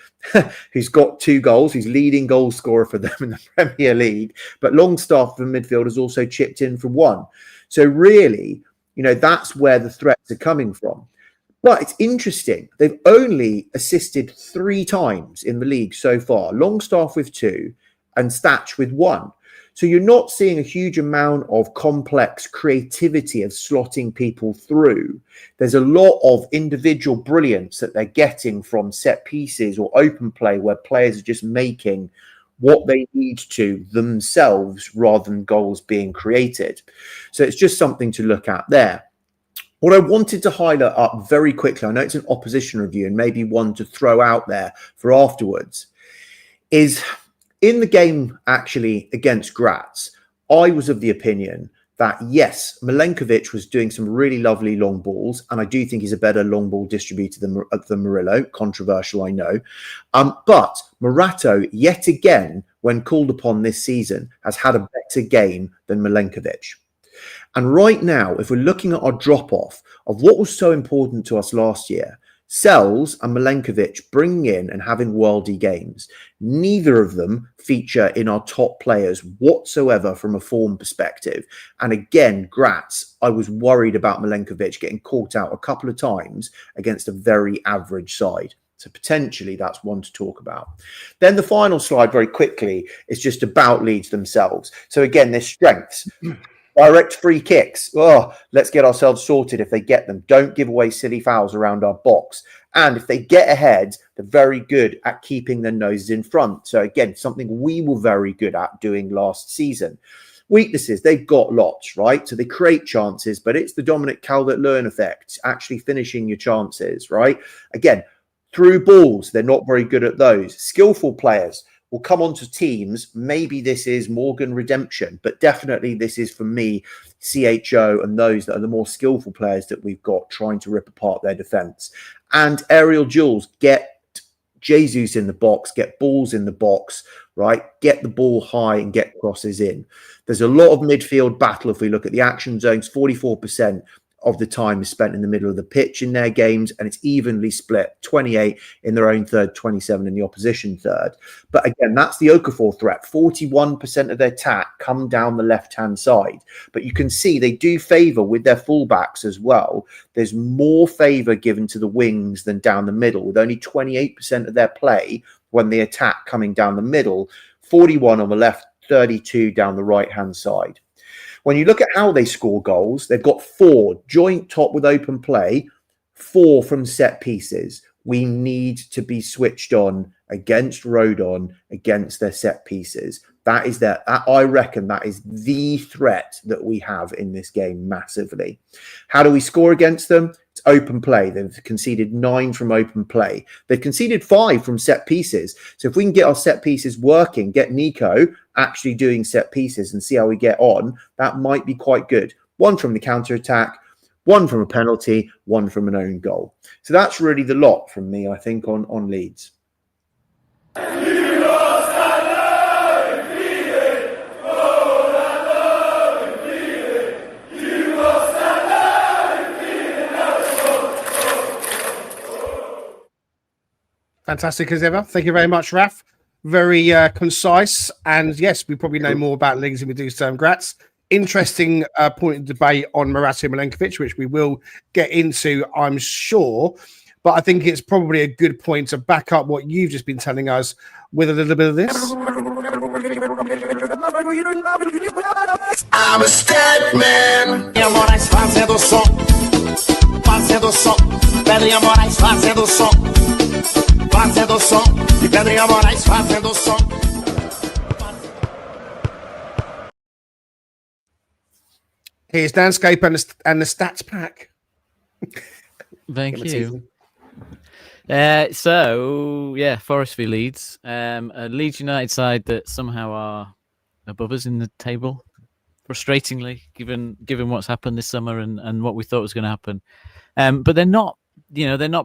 who's got 2 goals. He's leading goal scorer for them in the Premier League. But Longstaff from midfield has also chipped in for 1. So really, that's where the threats are coming from. But it's interesting. They've only assisted 3 times in the league so far. Longstaff with 2 and Statch with 1. So you're not seeing a huge amount of complex creativity of slotting people through. There's a lot of individual brilliance that they're getting from set pieces or open play where players are just making what they need to themselves rather than goals being created. So it's just something to look at there. What I wanted to highlight up very quickly, I know it's an opposition review and maybe one to throw out there for afterwards, is in the game actually against Graz, I was of the opinion that, yes, Milenkovic was doing some really lovely long balls, and I do think he's a better long ball distributor than Murillo. Controversial, I know. But Morato, yet again, when called upon this season, has had a better game than Milenkovic. And right now, if we're looking at our drop-off of what was so important to us last year, Sells and Milenkovic bringing in and having worldy games. Neither of them feature in our top players whatsoever from a form perspective. And again, Graz, I was worried about Milenkovic getting caught out a couple of times against a very average side. So potentially that's one to talk about. Then the final slide very quickly is just about Leeds themselves. So again, their strengths. Direct free kicks. Oh, let's get ourselves sorted if they get them. Don't give away silly fouls around our box. And if they get ahead, they're very good at keeping their noses in front. So again, something we were very good at doing last season. Weaknesses, they've got lots, right? So they create chances, but it's the Dominic Calvert-Lewin effect, actually finishing your chances, right? Again, through balls, they're not very good at those. Skillful players will come onto teams. Maybe this is Morgan redemption, but definitely this is, for me, CHO and those that are the more skillful players that we've got trying to rip apart their defence. And aerial duels, get Jesus in the box, get balls in the box, right? Get the ball high and get crosses in. There's a lot of midfield battle. If we look at the action zones, 44% of the time is spent in the middle of the pitch in their games, and it's evenly split, 28 in their own third, 27 in the opposition third. But again, that's the Okafor threat. 41% of their attack come down the left-hand side. But you can see they do favour with their fullbacks as well. There's more favour given to the wings than down the middle, with only 28% of their play when they attack coming down the middle, 41 on the left, 32 down the right-hand side. When you look at how they score goals, they've got 4 joint top with open play, 4 from set pieces. We need to be switched on against Rodon, against their set pieces. That is I reckon that is the threat that we have in this game massively. How do we score against them? It's open play. They've conceded 9 from open play. They've conceded 5 from set pieces. So if we can get our set pieces working, get Nico actually doing set pieces and see how we get on, that might be quite good. 1 from the counter-attack, 1 from a penalty, 1 from an own goal. So that's really the lot from me, I think, on Leeds. Fantastic as ever. Thank you very much, Raf. Very concise. And yes, we probably know more about Leeds than we do Sturm Graz. Interesting point of debate on Maratio Milenkovic, which we will get into, I'm sure. But I think it's probably a good point to back up what you've just been telling us with a little bit of this. I'm a Statman. Fazendo som, Pedrinha Moraes fazendo som, fazendo som, e Pedrinha Moraes fazendo som. Here's Danscape and the stats pack. Thank you. Forest v Leeds. A Leeds United side that somehow are above us in the table, frustratingly, given what's happened this summer and what we thought was going to happen. But they're not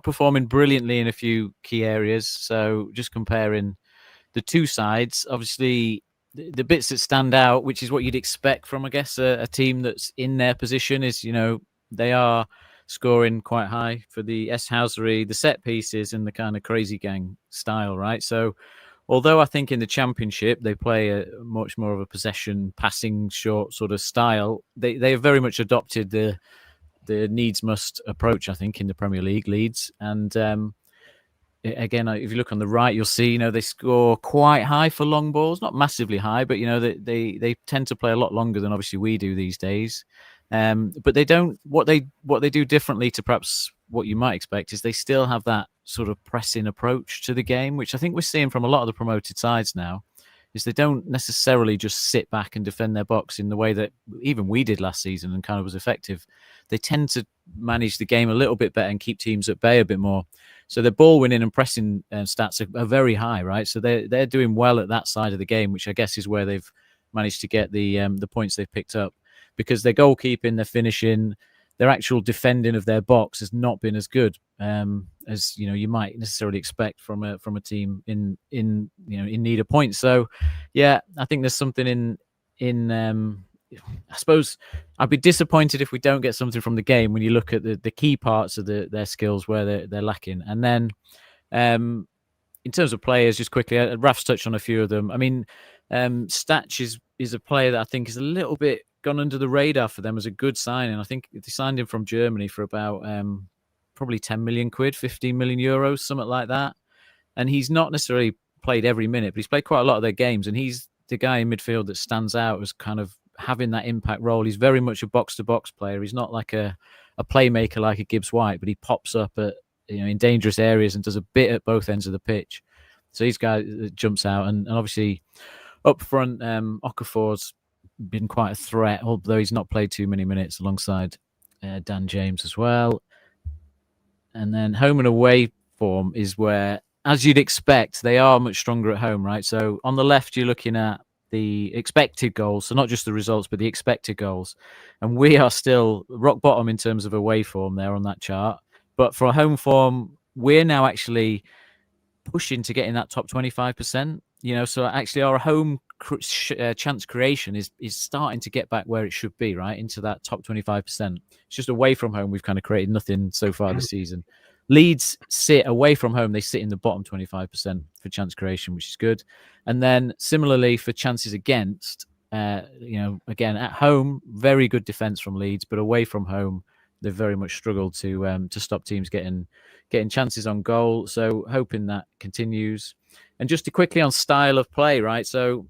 performing brilliantly in a few key areas. So just comparing the two sides, obviously the bits that stand out, which is what you'd expect from, I guess, a team that's in their position, is, they are scoring quite high for the Eshousery, the set pieces, and the kind of crazy gang style, right? So although I think in the Championship they play a much more of a possession, passing, short sort of style, they have very much adopted the needs must approach, I think, in the Premier League, Leeds. And again, if you look on the right, you'll see, they score quite high for long balls, not massively high, but they tend to play a lot longer than obviously we do these days. But they don't. What they do differently to perhaps what you might expect is they still have that sort of pressing approach to the game, which I think we're seeing from a lot of the promoted sides now. Is they don't necessarily just sit back and defend their box in the way that even we did last season and kind of was effective. They tend to manage the game a little bit better and keep teams at bay a bit more. So their ball winning and pressing stats are very high, right? So they're doing well at that side of the game, which I guess is where they've managed to get the points they've picked up, because their goalkeeping, their finishing, their actual defending of their box has not been as good as you might necessarily expect from a team in need of points. So yeah, I think there's something in I suppose I'd be disappointed if we don't get something from the game when you look at the key parts of their skills where they're lacking. And then in terms of players, just quickly, Raf's touched on a few of them. I mean, Statch is a player that I think is a little bit gone under the radar for them as a good signing. I think they signed him from Germany for about probably 10 million quid, 15 million euros, something like that. And he's not necessarily played every minute, but he's played quite a lot of their games. And he's the guy in midfield that stands out as kind of having that impact role. He's very much a box-to-box player. He's not like a playmaker like a Gibbs-White, but he pops up at in dangerous areas and does a bit at both ends of the pitch. So he's a guy that jumps out. And obviously up front, Okafor's been quite a threat, although he's not played too many minutes alongside Dan James as well. And then home and away form is where, as you'd expect, they are much stronger at home, right? So on the left, you're looking at the expected goals, so not just the results, but the expected goals. And we are still rock bottom in terms of away form there on that chart. But for home form, we're now actually pushing to get in that top 25%. So actually our home chance creation is starting to get back where it should be, right, into that top 25%. It's just away from home we've kind of created nothing so far this season. Leeds sit away from home, they sit in the bottom 25% for chance creation, which is good. And then similarly for chances against, again at home, very good defense from Leeds, but away from home they've very much struggled to stop teams getting chances on goal. So hoping that continues. And just to quickly on style of play, right? So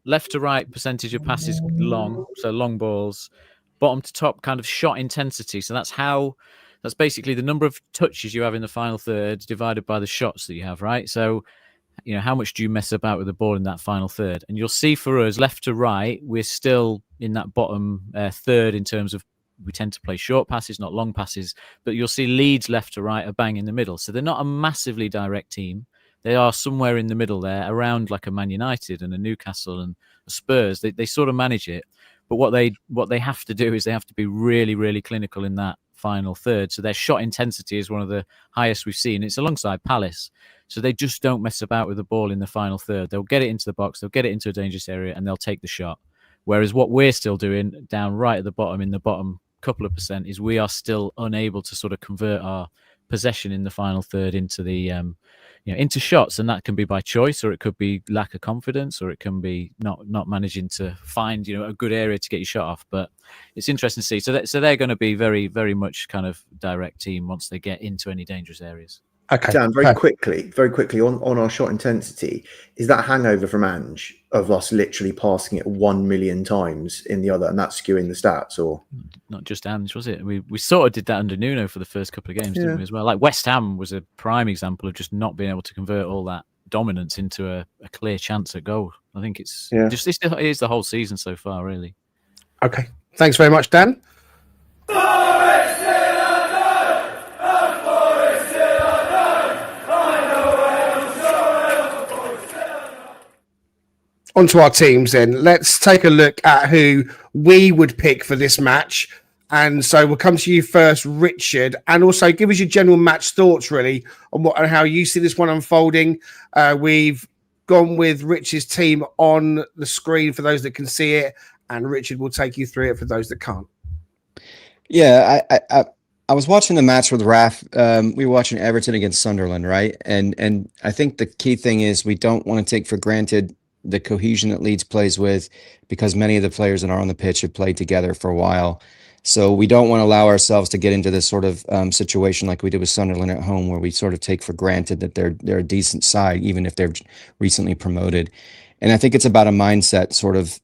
left to right percentage of passes long, so long balls, bottom to top kind of shot intensity. So that's basically the number of touches you have in the final third divided by the shots that you have, right? So, how much do you mess about with the ball in that final third? And you'll see for us, left to right, we're still in that bottom third in terms of we tend to play short passes, not long passes. But you'll see Leeds left to right are bang in the middle. So they're not a massively direct team. They are somewhere in the middle there, around like a Man United and a Newcastle and a Spurs. They sort of manage it. But what they have to do is they have to be really, really clinical in that final third. So their shot intensity is one of the highest we've seen. It's alongside Palace. So they just don't mess about with the ball in the final third. They'll get it into the box, they'll get it into a dangerous area, and they'll take the shot. Whereas what we're still doing down right at the bottom, in the bottom couple of percent, is we are still unable to sort of convert our possession in the final third into the into shots, and that can be by choice, or it could be lack of confidence, or it can be not managing to find a good area to get your shot off. But it's interesting to see. So they're going to be very, very much kind of direct team once they get into any dangerous areas. Okay, Dan, very quickly on our shot intensity, is that hangover from Ange of us literally passing it 1 million times in the other, and that's skewing the stats, or not just Ange, was it? We sort of did that under Nuno for the first couple of games, didn't we, as well? Like West Ham was a prime example of just not being able to convert all that dominance into a clear chance at goal. I think it is the whole season so far, really. Okay, thanks very much, Dan. Onto our teams then. Let's take a look at who we would pick for this match. And so we'll come to you first, Richard, and also give us your general match thoughts, really, on how you see this one unfolding. We've gone with Richard's team on the screen for those that can see it, and Richard will take you through it for those that can't. Yeah, I was watching the match with Raf. We were watching Everton against Sunderland, right? And I think the key thing is we don't want to take for granted the cohesion that Leeds plays with, because many of the players that are on the pitch have played together for a while. So we don't want to allow ourselves to get into this sort of situation like we did with Sunderland at home, where we sort of take for granted that they're a decent side, even if they're recently promoted. And I think it's about a mindset, sort of,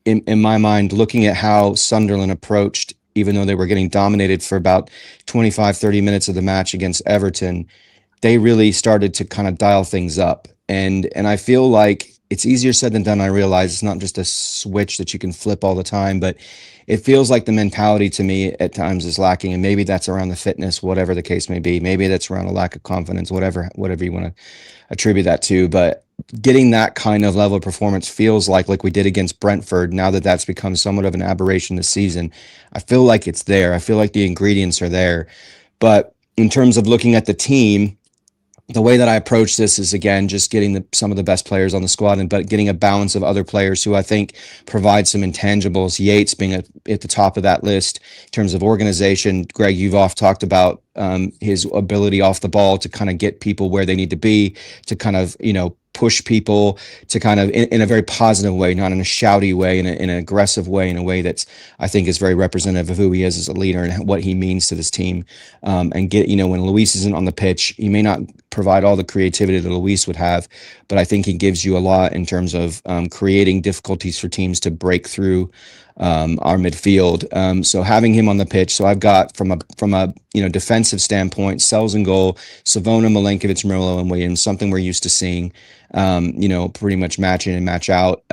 in my mind, looking at how Sunderland approached, even though they were getting dominated for about 25, 30 minutes of the match against Everton, they really started to kind of dial things up. And I feel like it's easier said than done. I realize it's not just a switch that you can flip all the time, but it feels like the mentality to me at times is lacking. And maybe that's around the fitness, whatever the case may be. Maybe that's around a lack of confidence, whatever you want to attribute that to. But getting that kind of level of performance feels like we did against Brentford, now that that's become somewhat of an aberration this season, I feel like it's there. I feel like the ingredients are there. But in terms of looking at the team, the way that I approach this is, again, just getting some of the best players on the squad, but getting a balance of other players who I think provide some intangibles. Yates being at the top of that list in terms of organization. Greg, you've often talked about his ability off the ball to kind of get people where they need to be, to kind of, push people to kind of in a very positive way, not in a shouty way, in an aggressive way, in a way that's, I think, is very representative of who he is as a leader and what he means to this team. And when Luis isn't on the pitch, he may not provide all the creativity that Luis would have, but I think he gives you a lot in terms of creating difficulties for teams to break through our midfield. So having him on the pitch, so I've got from a defensive standpoint, Sells in goal, Savona, Milenkovic, Murillo, and Williams, something we're used to seeing, pretty much match in and match out.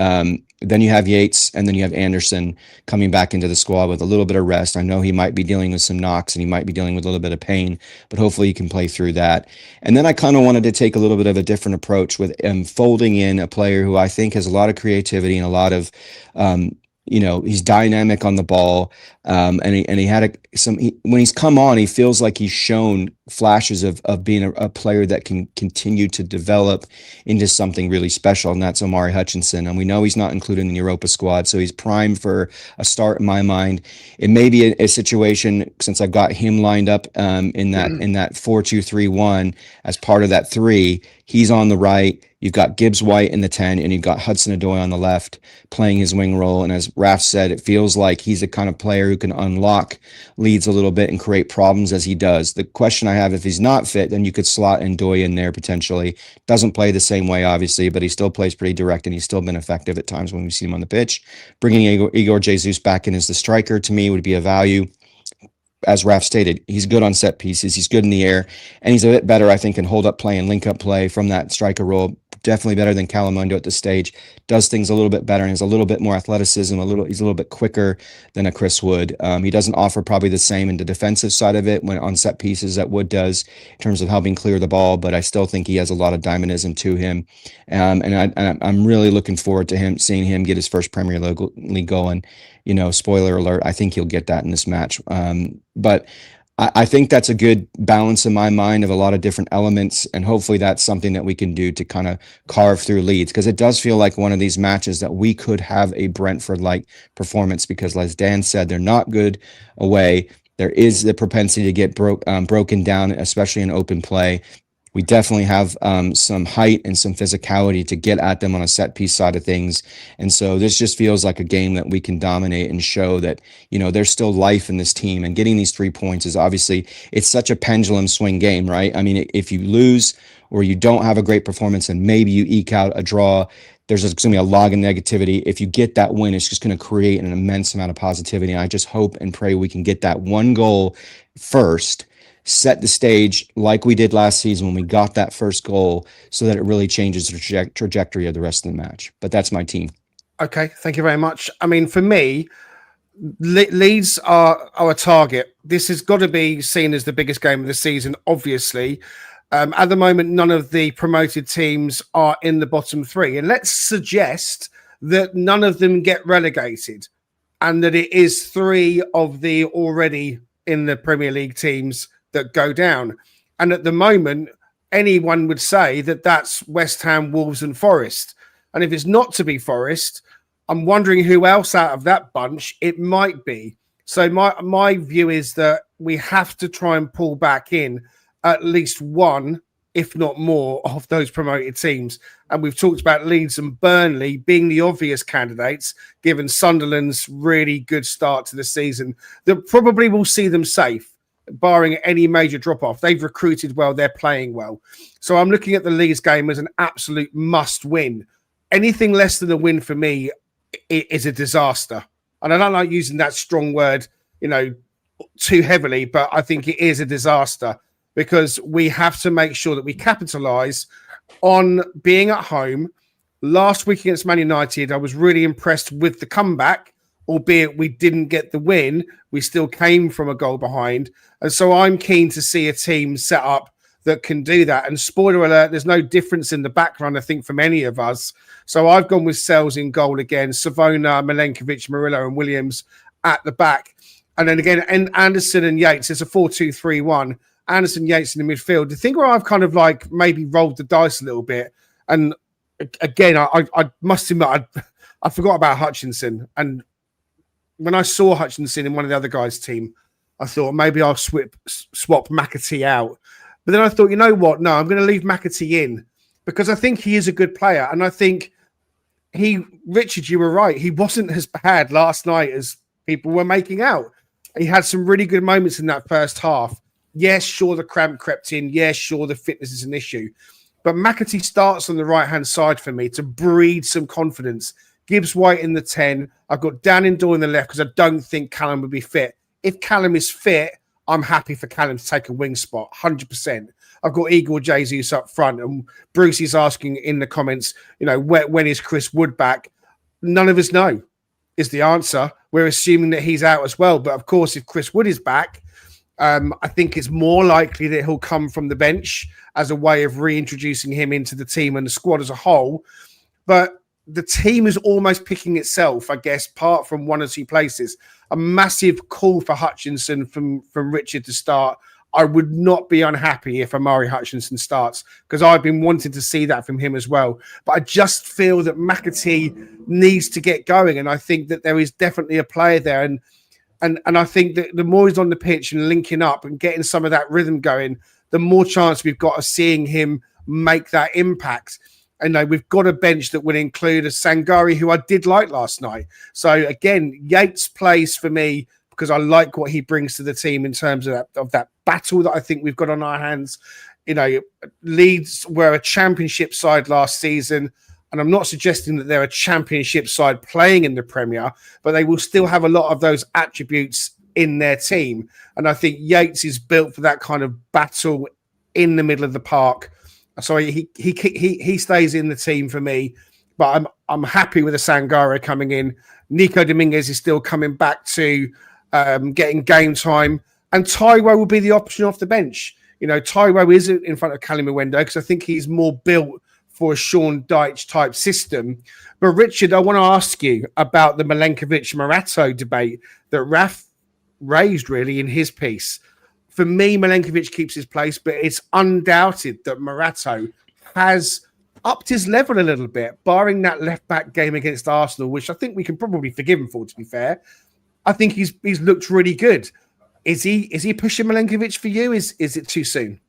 Then you have Yates, and then you have Anderson coming back into the squad with a little bit of rest. I know he might be dealing with some knocks and he might be dealing with a little bit of pain, but hopefully he can play through that. And then I kind of wanted to take a little bit of a different approach with folding in a player who I think has a lot of creativity and a lot of, he's dynamic on the ball. And he had when he's come on, he feels like he's shown flashes of being a player that can continue to develop into something really special. And that's Omari Hutchinson. And we know he's not included in the Europa squad, so he's primed for a start in my mind. It may be a situation, since I've got him lined up in that 4-2-3-1 as part of that 3. He's on the right. You've got Gibbs-White in the 10, and you've got Hudson-Odoi on the left playing his wing role. And as Raf said, it feels like he's the kind of player who can unlock Leeds a little bit and create problems as he does. The question I have, if he's not fit, then you could slot Ndoi in there potentially. Doesn't play the same way, obviously, but he still plays pretty direct, and he's still been effective at times when we've seen him on the pitch. Bringing Igor Jesus back in as the striker, to me, would be a value. As Raf stated, he's good on set pieces. He's good in the air, and he's a bit better, I think, in hold-up play and link-up play from that striker role. Definitely better than Kalimuendo at this stage. Does things a little bit better and has a little bit more athleticism. He's a little bit quicker than a Chris Wood. He doesn't offer probably the same in the defensive side of it when on set pieces that Wood does in terms of helping clear the ball, but I still think he has a lot of dynamism to him. And I'm really looking forward to seeing him get his first Premier League goal. And, spoiler alert, I think he'll get that in this match. But I think that's a good balance in my mind of a lot of different elements, and hopefully that's something that we can do to kind of carve through Leeds, because it does feel like one of these matches that we could have a Brentford-like performance, because as Dan said, they're not good away. There is the propensity to get broken down, especially in open play. We definitely have some height and some physicality to get at them on a set piece side of things. And so this just feels like a game that we can dominate and show that, there's still life in this team. And getting these 3 points is obviously, it's such a pendulum swing game, right? I mean, if you lose or you don't have a great performance and maybe you eke out a draw, there's going to be a log of negativity. If you get that win, it's just going to create an immense amount of positivity. And I just hope and pray we can get that one goal first, set the stage like we did last season when we got that first goal, so that it really changes the trajectory of the rest of the match. But that's my team. Okay, thank you very much. I mean, for me, Leeds are a target. This has got to be seen as the biggest game of the season, obviously. At the moment, none of the promoted teams are in the bottom 3. And let's suggest that none of them get relegated, and that it is 3 of the already in the Premier League teams that go down. And at the moment, anyone would say that that's West Ham, Wolves and Forest. And if it's not to be Forest, I'm wondering who else out of that bunch it might be. So my view is that we have to try and pull back in at least one, if not more, of those promoted teams. And we've talked about Leeds and Burnley being the obvious candidates, given Sunderland's really good start to the season, that probably will see them safe, barring any major drop-off. They've recruited well, they're playing well. So I'm looking at the Leeds game as an absolute must-win. Anything less than a win for me is a disaster. And I don't like using that strong word, too heavily, but I think it is a disaster, because we have to make sure that we capitalise on being at home. Last week against Man United, I was really impressed with the comeback. Albeit we didn't get the win, we still came from a goal behind. And so I'm keen to see a team set up that can do that. And spoiler alert, there's no difference in the background, I think, from any of us. So I've gone with Sells in goal again, Savona, Milenkovic, Murillo and Williams at the back. And then again, and Anderson and Yates, it's a 4-2-3-1. Anderson, Yates in the midfield. The thing where I've kind of like maybe rolled the dice a little bit. And again, I must admit, I forgot about Hutchinson. And when I saw Hutchinson in one of the other guys' team, I thought maybe I'll swap McAtee out. But then I thought, you know what? No, I'm going to leave McAtee in, because I think he is a good player. And I think Richard, you were right. He wasn't as bad last night as people were making out. He had some really good moments in that first half. Yes, sure, the cramp crept in. Yes, sure, the fitness is an issue. But McAtee starts on the right-hand side for me to breed some confidence. Gibbs-White in the 10. I've got Dan Indoor in the left because I don't think Callum would be fit. If Callum is fit, I'm happy for Callum to take a wing spot, 100%. I've got Igor Jesus up front, and Bruce is asking in the comments, when is Chris Wood back? None of us know is the answer. We're assuming that he's out as well. But of course, if Chris Wood is back, I think it's more likely that he'll come from the bench as a way of reintroducing him into the team and the squad as a whole. But the team is almost picking itself, I guess, apart from one or two places. A massive call for Hutchinson from Richard to start. I would not be unhappy if Amari Hutchinson starts, because I've been wanting to see that from him as well. But I just feel that McAtee needs to get going, and I think that there is definitely a player there. And I think that the more he's on the pitch and linking up and getting some of that rhythm going, the more chance we've got of seeing him make that impact. And we've got a bench that will include a Sangari, who I did like last night. So again, Yates plays for me because I like what he brings to the team in terms of that battle that I think we've got on our hands. Leeds were a championship side last season, and I'm not suggesting that they're a championship side playing in the Premier, but they will still have a lot of those attributes in their team. And I think Yates is built for that kind of battle in the middle of the park. So he stays in the team for me, but I'm happy with the Sangara coming in. Nico Dominguez is still coming back to getting game time, and Taiwo will be the option off the bench. Taiwo isn't in front of Kalimuendo because I think he's more built for a Sean Dyche type system. But Richard, I want to ask you about the Milenkovic-Morato debate that Raf raised really in his piece. For me, Milenkovic keeps his place, but it's undoubted that Morato has upped his level a little bit, barring that left-back game against Arsenal, which I think we can probably forgive him for, to be fair. I think he's looked really good. Is he pushing Milenkovic for you? Is it too soon?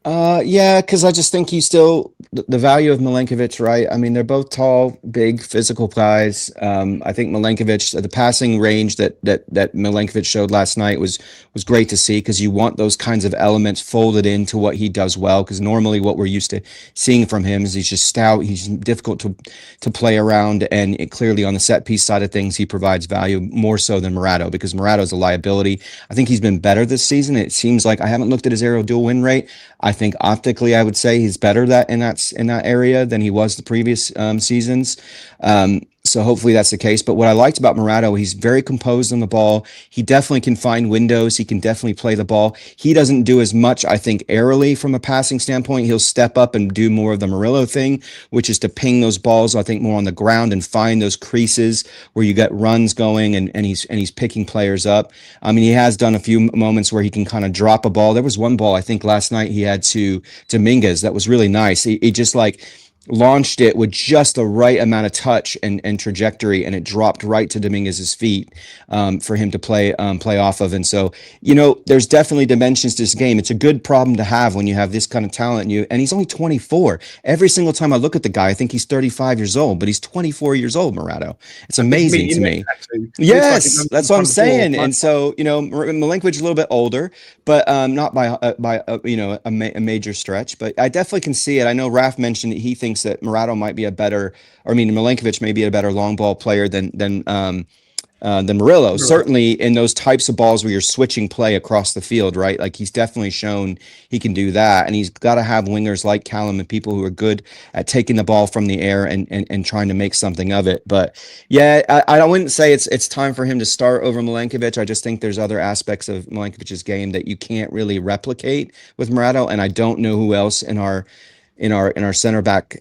Yeah, because I just think the value of Milenkovic, right? I mean, they're both tall, big, physical guys. I think Milenkovic, the passing range that Milenkovic showed last night was great to see, because you want those kinds of elements folded into what he does well. Because normally what we're used to seeing from him is he's just stout, he's difficult to play around, and clearly on the set piece side of things, he provides value more so than Morato, because Morato is a liability. I think he's been better this season. It seems like, I haven't looked at his aerial duel win rate. I think optically, I would say he's better in that area than he was the previous seasons. So hopefully that's the case. But what I liked about Morato, he's very composed on the ball. He definitely can find windows. He can definitely play the ball. He doesn't do as much, I think, aerially from a passing standpoint. He'll step up and do more of the Murillo thing, which is to ping those balls, I think, more on the ground and find those creases where you get runs going, and he's picking players up. I mean, he has done a few moments where he can kind of drop a ball. There was one ball, I think, last night he had to Dominguez that was really nice. He just launched it with just the right amount of touch and trajectory, and it dropped right to Dominguez's feet for him to play off of. And so, there's definitely dimensions to this game. It's a good problem to have when you have this kind of talent in you. And he's only 24. Every single time I look at the guy, I think he's 35 years old, but he's 24 years old, Morato. It's amazing to me. Yes, that's what I'm saying. And so, Milenkovic is a little bit older, but not by a major stretch. But I definitely can see it. I know Raf mentioned that he thinks that Morato might be Milenkovic may be a better long ball player than Murillo. Certainly in those types of balls where you're switching play across the field, right? Like, he's definitely shown he can do that. And he's got to have wingers like Callum and people who are good at taking the ball from the air and trying to make something of it. But yeah, I wouldn't say it's time for him to start over Milenkovic. I just think there's other aspects of Milenkovic's game that you can't really replicate with Morato. And I don't know who else in our center back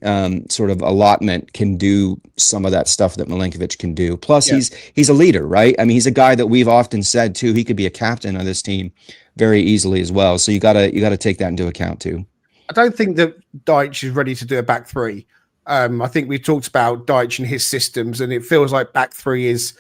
sort of allotment can do some of that stuff that Milenkovic can do. Plus, he's a leader, right? I mean, he's a guy that we've often said too, he could be a captain of this team very easily as well. So you gotta take that into account too. I don't think that Dyche is ready to do a back three. I think we've talked about Dyche and his systems, and it feels like back three is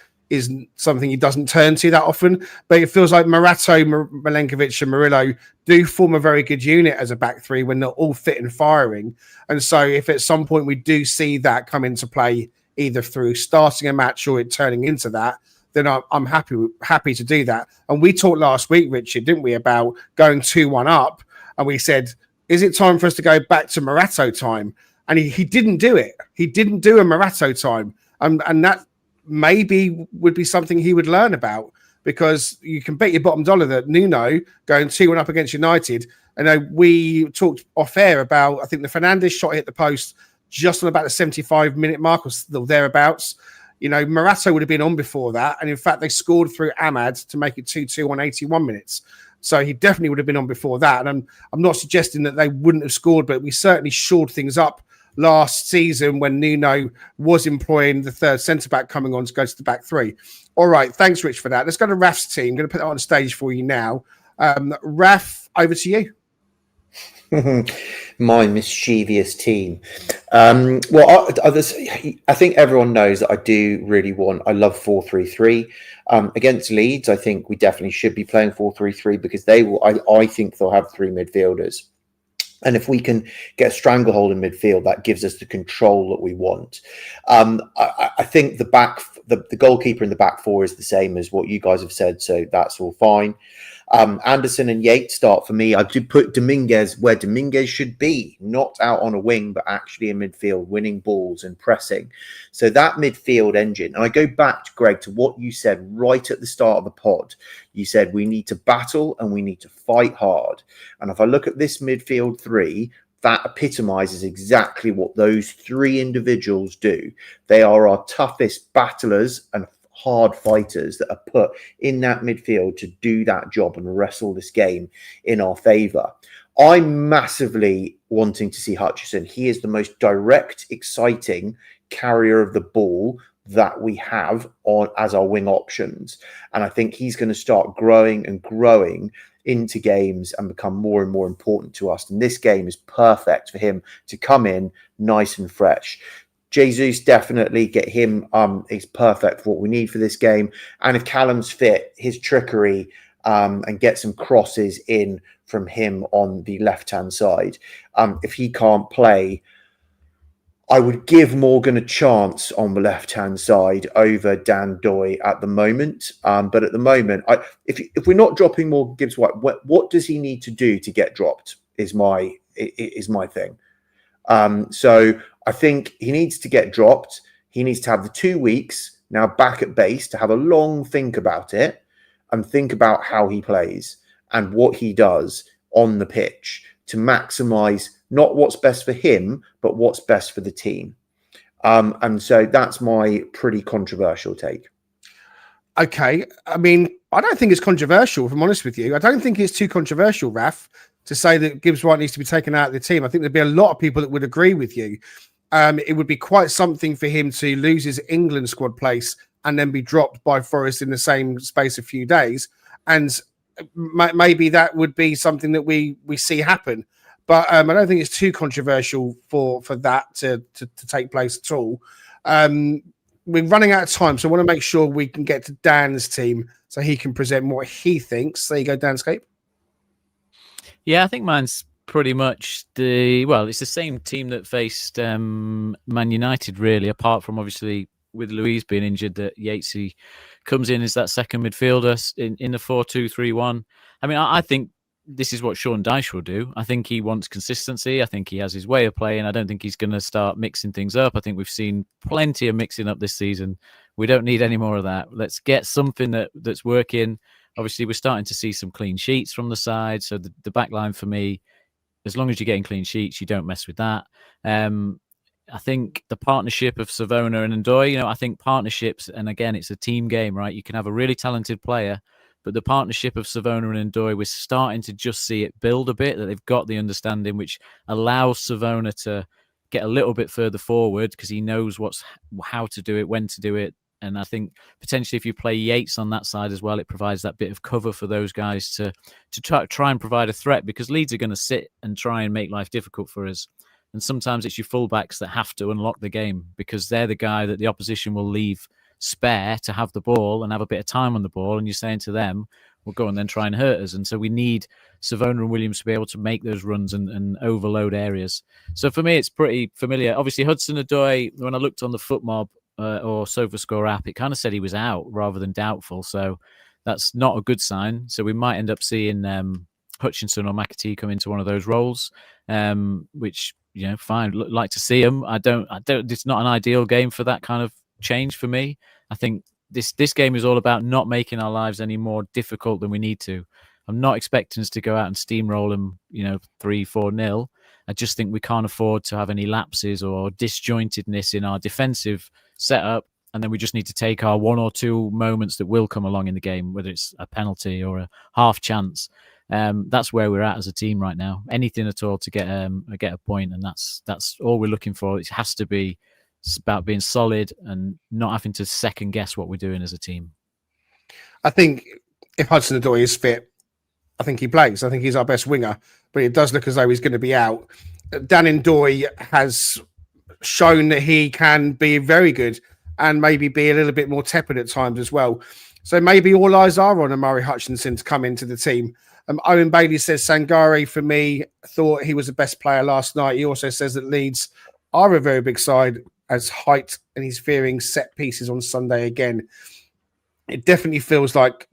something he doesn't turn to that often. But it feels like Morato, Milenkovic, and Murillo do form a very good unit as a back three when they're all fit and firing. And so if at some point we do see that come into play, either through starting a match or it turning into that, then I'm happy to do that. And we talked last week, Richard, didn't we, about going 2-1 up, and we said, is it time for us to go back to Morato time? And he didn't do it. He didn't do a Morato time, and that maybe would be something he would learn about. because you can bet your bottom dollar that Nuno going 2-1 up against United. I know we talked off air about, I think the Fernandes shot hit the post just on about the 75-minute mark or thereabouts. You know, Morata would have been on before that. And in fact, they scored through Ahmad to make it 2-2 on 81 minutes. So he definitely would have been on before that. And I'm not suggesting that they wouldn't have scored, but we certainly shored things up last season when Nuno was employing the third centre-back coming on to go to the back three. All right, thanks, Rich, for that. Let's go to Raf's team. I'm going to put that on stage for you now. Raf, over to you. My mischievous team. I think everyone knows that I love 4-3-3. Against Leeds, I think we definitely should be playing 4-3-3 because I think they'll have three midfielders. And if we can get a stranglehold in midfield, that gives us the control that we want. I think the goalkeeper in the back four is the same as what you guys have said, so that's all fine. Anderson and Yates start for me. I do put Dominguez where Dominguez should be, not out on a wing, but actually in midfield, winning balls and pressing. So that midfield engine. And I go back, Greg, to what you said right at the start of the pod. You said we need to battle and we need to fight hard. And if I look at this midfield three, that epitomizes exactly what those three individuals do. They are our toughest battlers and hard fighters that are put in that midfield to do that job and wrestle this game in our favour. I'm massively wanting to see Hutchison. He is the most direct, exciting carrier of the ball that we have on as our wing options. And I think he's going to start growing and growing into games and become more and more important to us. And this game is perfect for him to come in nice and fresh. Jesus, definitely get him. He's perfect for what we need for this game. And if Callum's fit, his trickery and get some crosses in from him on the left-hand side. If he can't play, I would give Morgan a chance on the left-hand side over Dan Doy at the moment. But at the moment, if we're not dropping Morgan Gibbs-White, what does he need to do to get dropped is my thing. So I think he needs to get dropped. He needs to have the 2 weeks now back at base to have a long think about it and think about how he plays and what he does on the pitch to maximize not what's best for him, but what's best for the team. And so that's my pretty controversial take. Okay. I mean, I don't think it's controversial, if I'm honest with you. I don't think it's too controversial, Raf, to say that Gibbs-White needs to be taken out of the team. I think there'd be a lot of people that would agree with you. It would be quite something for him to lose his England squad place and then be dropped by Forest in the same space of a few days. And maybe that would be something that we see happen. But I don't think it's too controversial for that to take place at all. We're running out of time, so I want to make sure we can get to Dan's team so he can present what he thinks. There you go, Danscape. Yeah, I think mine's pretty much it's the same team that faced Man United, really, apart from obviously with Luiz being injured, that Yatesy comes in as that second midfielder in the 4-2-3-1. I mean, I think this is what Sean Dyche will do. I think he wants consistency. I think he has his way of playing. I don't think he's going to start mixing things up. I think we've seen plenty of mixing up this season. We don't need any more of that. Let's get something that's working. Obviously, we're starting to see some clean sheets from the side. So the back line for me, as long as you're getting clean sheets, you don't mess with that. I think the partnership of Savona and Ndoye, I think partnerships, and again, it's a team game, right? You can have a really talented player, but the partnership of Savona and Ndoye, we're starting to just see it build a bit, that they've got the understanding, which allows Savona to get a little bit further forward because he knows how to do it, when to do it. And I think potentially if you play Yates on that side as well, it provides that bit of cover for those guys to try and provide a threat, because Leeds are going to sit and try and make life difficult for us. And sometimes it's your fullbacks that have to unlock the game because they're the guy that the opposition will leave spare to have the ball and have a bit of time on the ball. And you're saying to them, well, go and then try and hurt us. And so we need Savona and Williams to be able to make those runs and overload areas. So for me, it's pretty familiar. Obviously, Hudson-Odoi, when I looked on the FootMob or SofaScore app, it kind of said he was out rather than doubtful. So that's not a good sign. So we might end up seeing Hutchinson or McAtee come into one of those roles, which, fine. Like to see him. I don't. It's not an ideal game for that kind of change for me. I think this game is all about not making our lives any more difficult than we need to. I'm not expecting us to go out and steamroll them, 3-4-0. I just think we can't afford to have any lapses or disjointedness in our defensive setup. And then we just need to take our one or two moments that will come along in the game, whether it's a penalty or a half chance. That's where we're at as a team right now. Anything at all to get a point, and that's all we're looking for. It has to be about being solid and not having to second guess what we're doing as a team. I think if Hudson-Odoi is fit, I think he plays. I think he's our best winger, but it does look as though he's going to be out. Dan N'Doye has shown that he can be very good and maybe be a little bit more tepid at times as well. So maybe all eyes are on Amari Hutchinson to come into the team. Owen Bailey says Sangare, for me, thought he was the best player last night. He also says that Leeds are a very big side as height, and he's fearing set pieces on Sunday again. It definitely feels like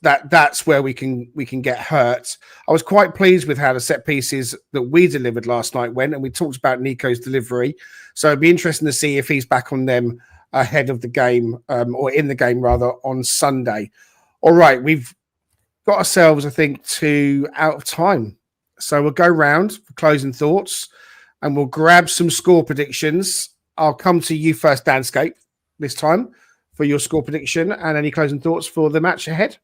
that's where we can get hurt. I was quite pleased with how the set pieces that we delivered last night went, and we talked about Nico's delivery. So it'd be interesting to see if he's back on them ahead of the game, or in the game rather, on Sunday. All right, we've got ourselves, I think, out of time. So we'll go round for closing thoughts, and we'll grab some score predictions. I'll come to you first, Danscape, this time for your score prediction and any closing thoughts for the match ahead.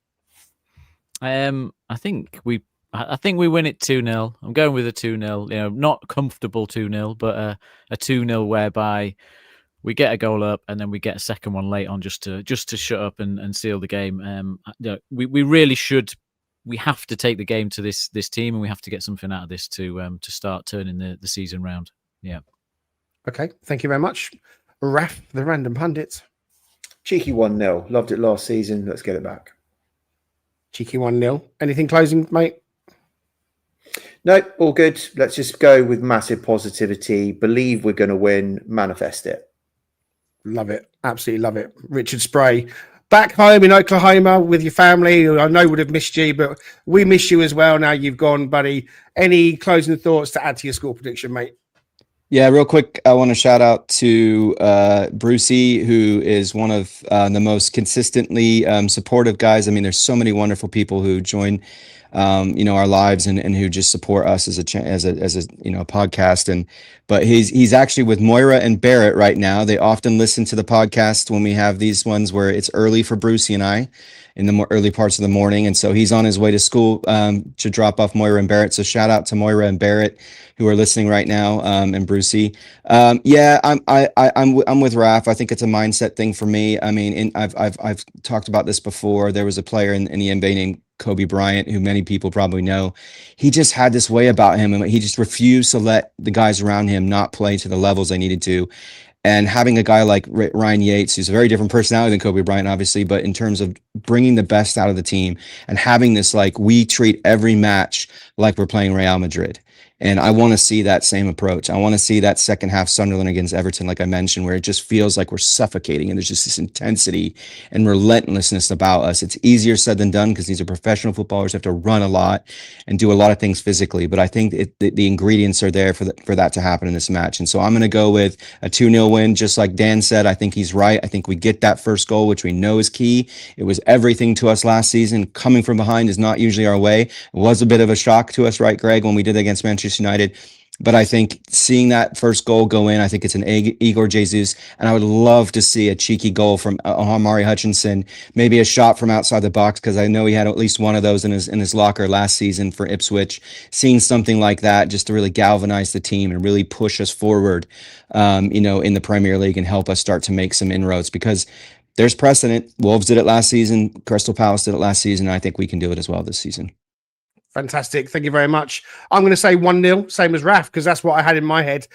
I think we win it 2-0. I'm going with a 2-0. Not comfortable 2-0, but a 2-0 whereby we get a goal up and then we get a second one late on just to shut up and seal the game. We really should. We have to take the game to this team, and we have to get something out of this to start turning the season round. Yeah. Okay. Thank you very much, Raf, the Random Pundit. Cheeky 1-0. Loved it last season. Let's get it back. Cheeky 1-0. Anything closing, mate? No, all good. Let's just go with massive positivity. Believe we're going to win. Manifest it. Love it. Absolutely love it. Richard Spray, back home in Oklahoma with your family, who I know would have missed you, but we miss you as well now you've gone, buddy. Any closing thoughts to add to your score prediction, mate? Yeah, real quick, I want to shout out to Brucey, who is one of the most consistently supportive guys. I mean, there's so many wonderful people who join our lives and who just support us as a podcast. But he's actually with Moira and Barrett right now. They often listen to the podcast when we have these ones where it's early for Brucey and I in the more early parts of the morning. And so he's on his way to school to drop off Moira and Barrett. So shout out to Moira and Barrett who are listening right now, and Brucey. I'm with Raf. I think it's a mindset thing for me. I mean, I've talked about this before. There was a player in the NBA named Kobe Bryant, who many people probably know. He just had this way about him, and he just refused to let the guys around him not play to the levels they needed to. And having a guy like Ryan Yates, who's a very different personality than Kobe Bryant, obviously, but in terms of bringing the best out of the team and having this, like, we treat every match like we're playing Real Madrid. And I want to see that same approach. I want to see that second half Sunderland against Everton, like I mentioned, where it just feels like we're suffocating and there's just this intensity and relentlessness about us. It's easier said than done because these are professional footballers who have to run a lot and do a lot of things physically. But I think the ingredients are there for that to happen in this match. And so I'm going to go with a 2-0 win. Just like Dan said, I think he's right. I think we get that first goal, which we know is key. It was everything to us last season. Coming from behind is not usually our way. It was a bit of a shock to us, right, Greg, when we did it against Manchester United. But I think seeing that first goal go in, I think it's an Igor Jesus, and I would love to see a cheeky goal from Amari Hutchinson, maybe a shot from outside the box, because I know he had at least one of those in his locker last season for Ipswich. Seeing something like that just to really galvanize the team and really push us forward, in the Premier League and help us start to make some inroads, because there's precedent. Wolves did it last season. Crystal Palace did it last season. And I think we can do it as well this season. Fantastic. Thank you very much. I'm going to say 1-0, same as Raf, because that's what I had in my head.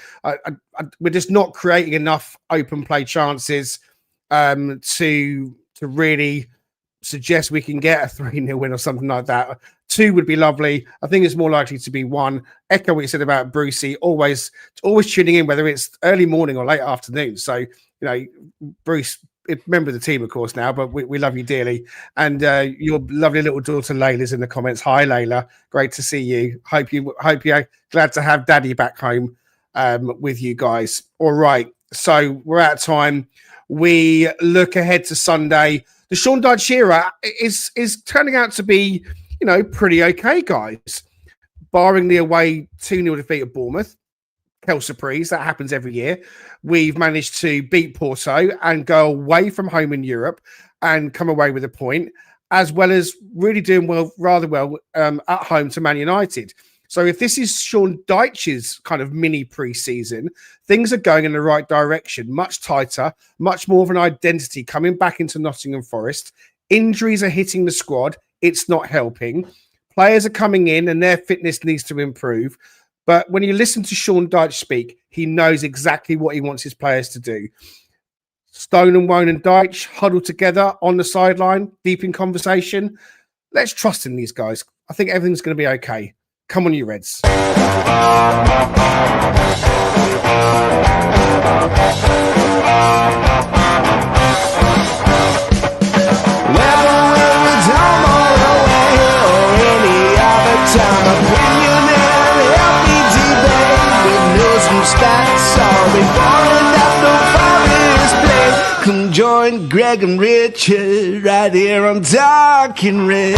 We're just not creating enough open play chances to really suggest we can get a 3-0 win or something like that. 2 would be lovely. I think it's more likely to be 1. Echo what you said about Brucey, always tuning in, whether it's early morning or late afternoon. So, Bruce, member of the team, of course, now, but we love you dearly. And your lovely little daughter Layla's in the comments. Hi, Layla. Great to see you. Hope you're glad to have Daddy back home with you guys. All right. So we're out of time. we look ahead to Sunday. The Sean Dyche era is turning out to be, pretty okay, guys. Barring the away 2-0 defeat at Bournemouth. Quelle surprise, that happens every year. We've managed to beat Porto and go away from home in Europe and come away with a point, as well as really doing rather well at home to Man United. So if this is Sean Dyche's kind of mini pre-season, things are going in the right direction, much tighter, much more of an identity coming back into Nottingham Forest. Injuries are hitting the squad. It's not helping. Players are coming in and their fitness needs to improve. But when you listen to Sean Dyche speak, he knows exactly what he wants his players to do. Stone and Wone and Dyche huddled together on the sideline, deep in conversation. Let's trust in these guys. I think everything's going to be okay. Come on, you Reds. Come join Greg and Richard right here on Talking Red.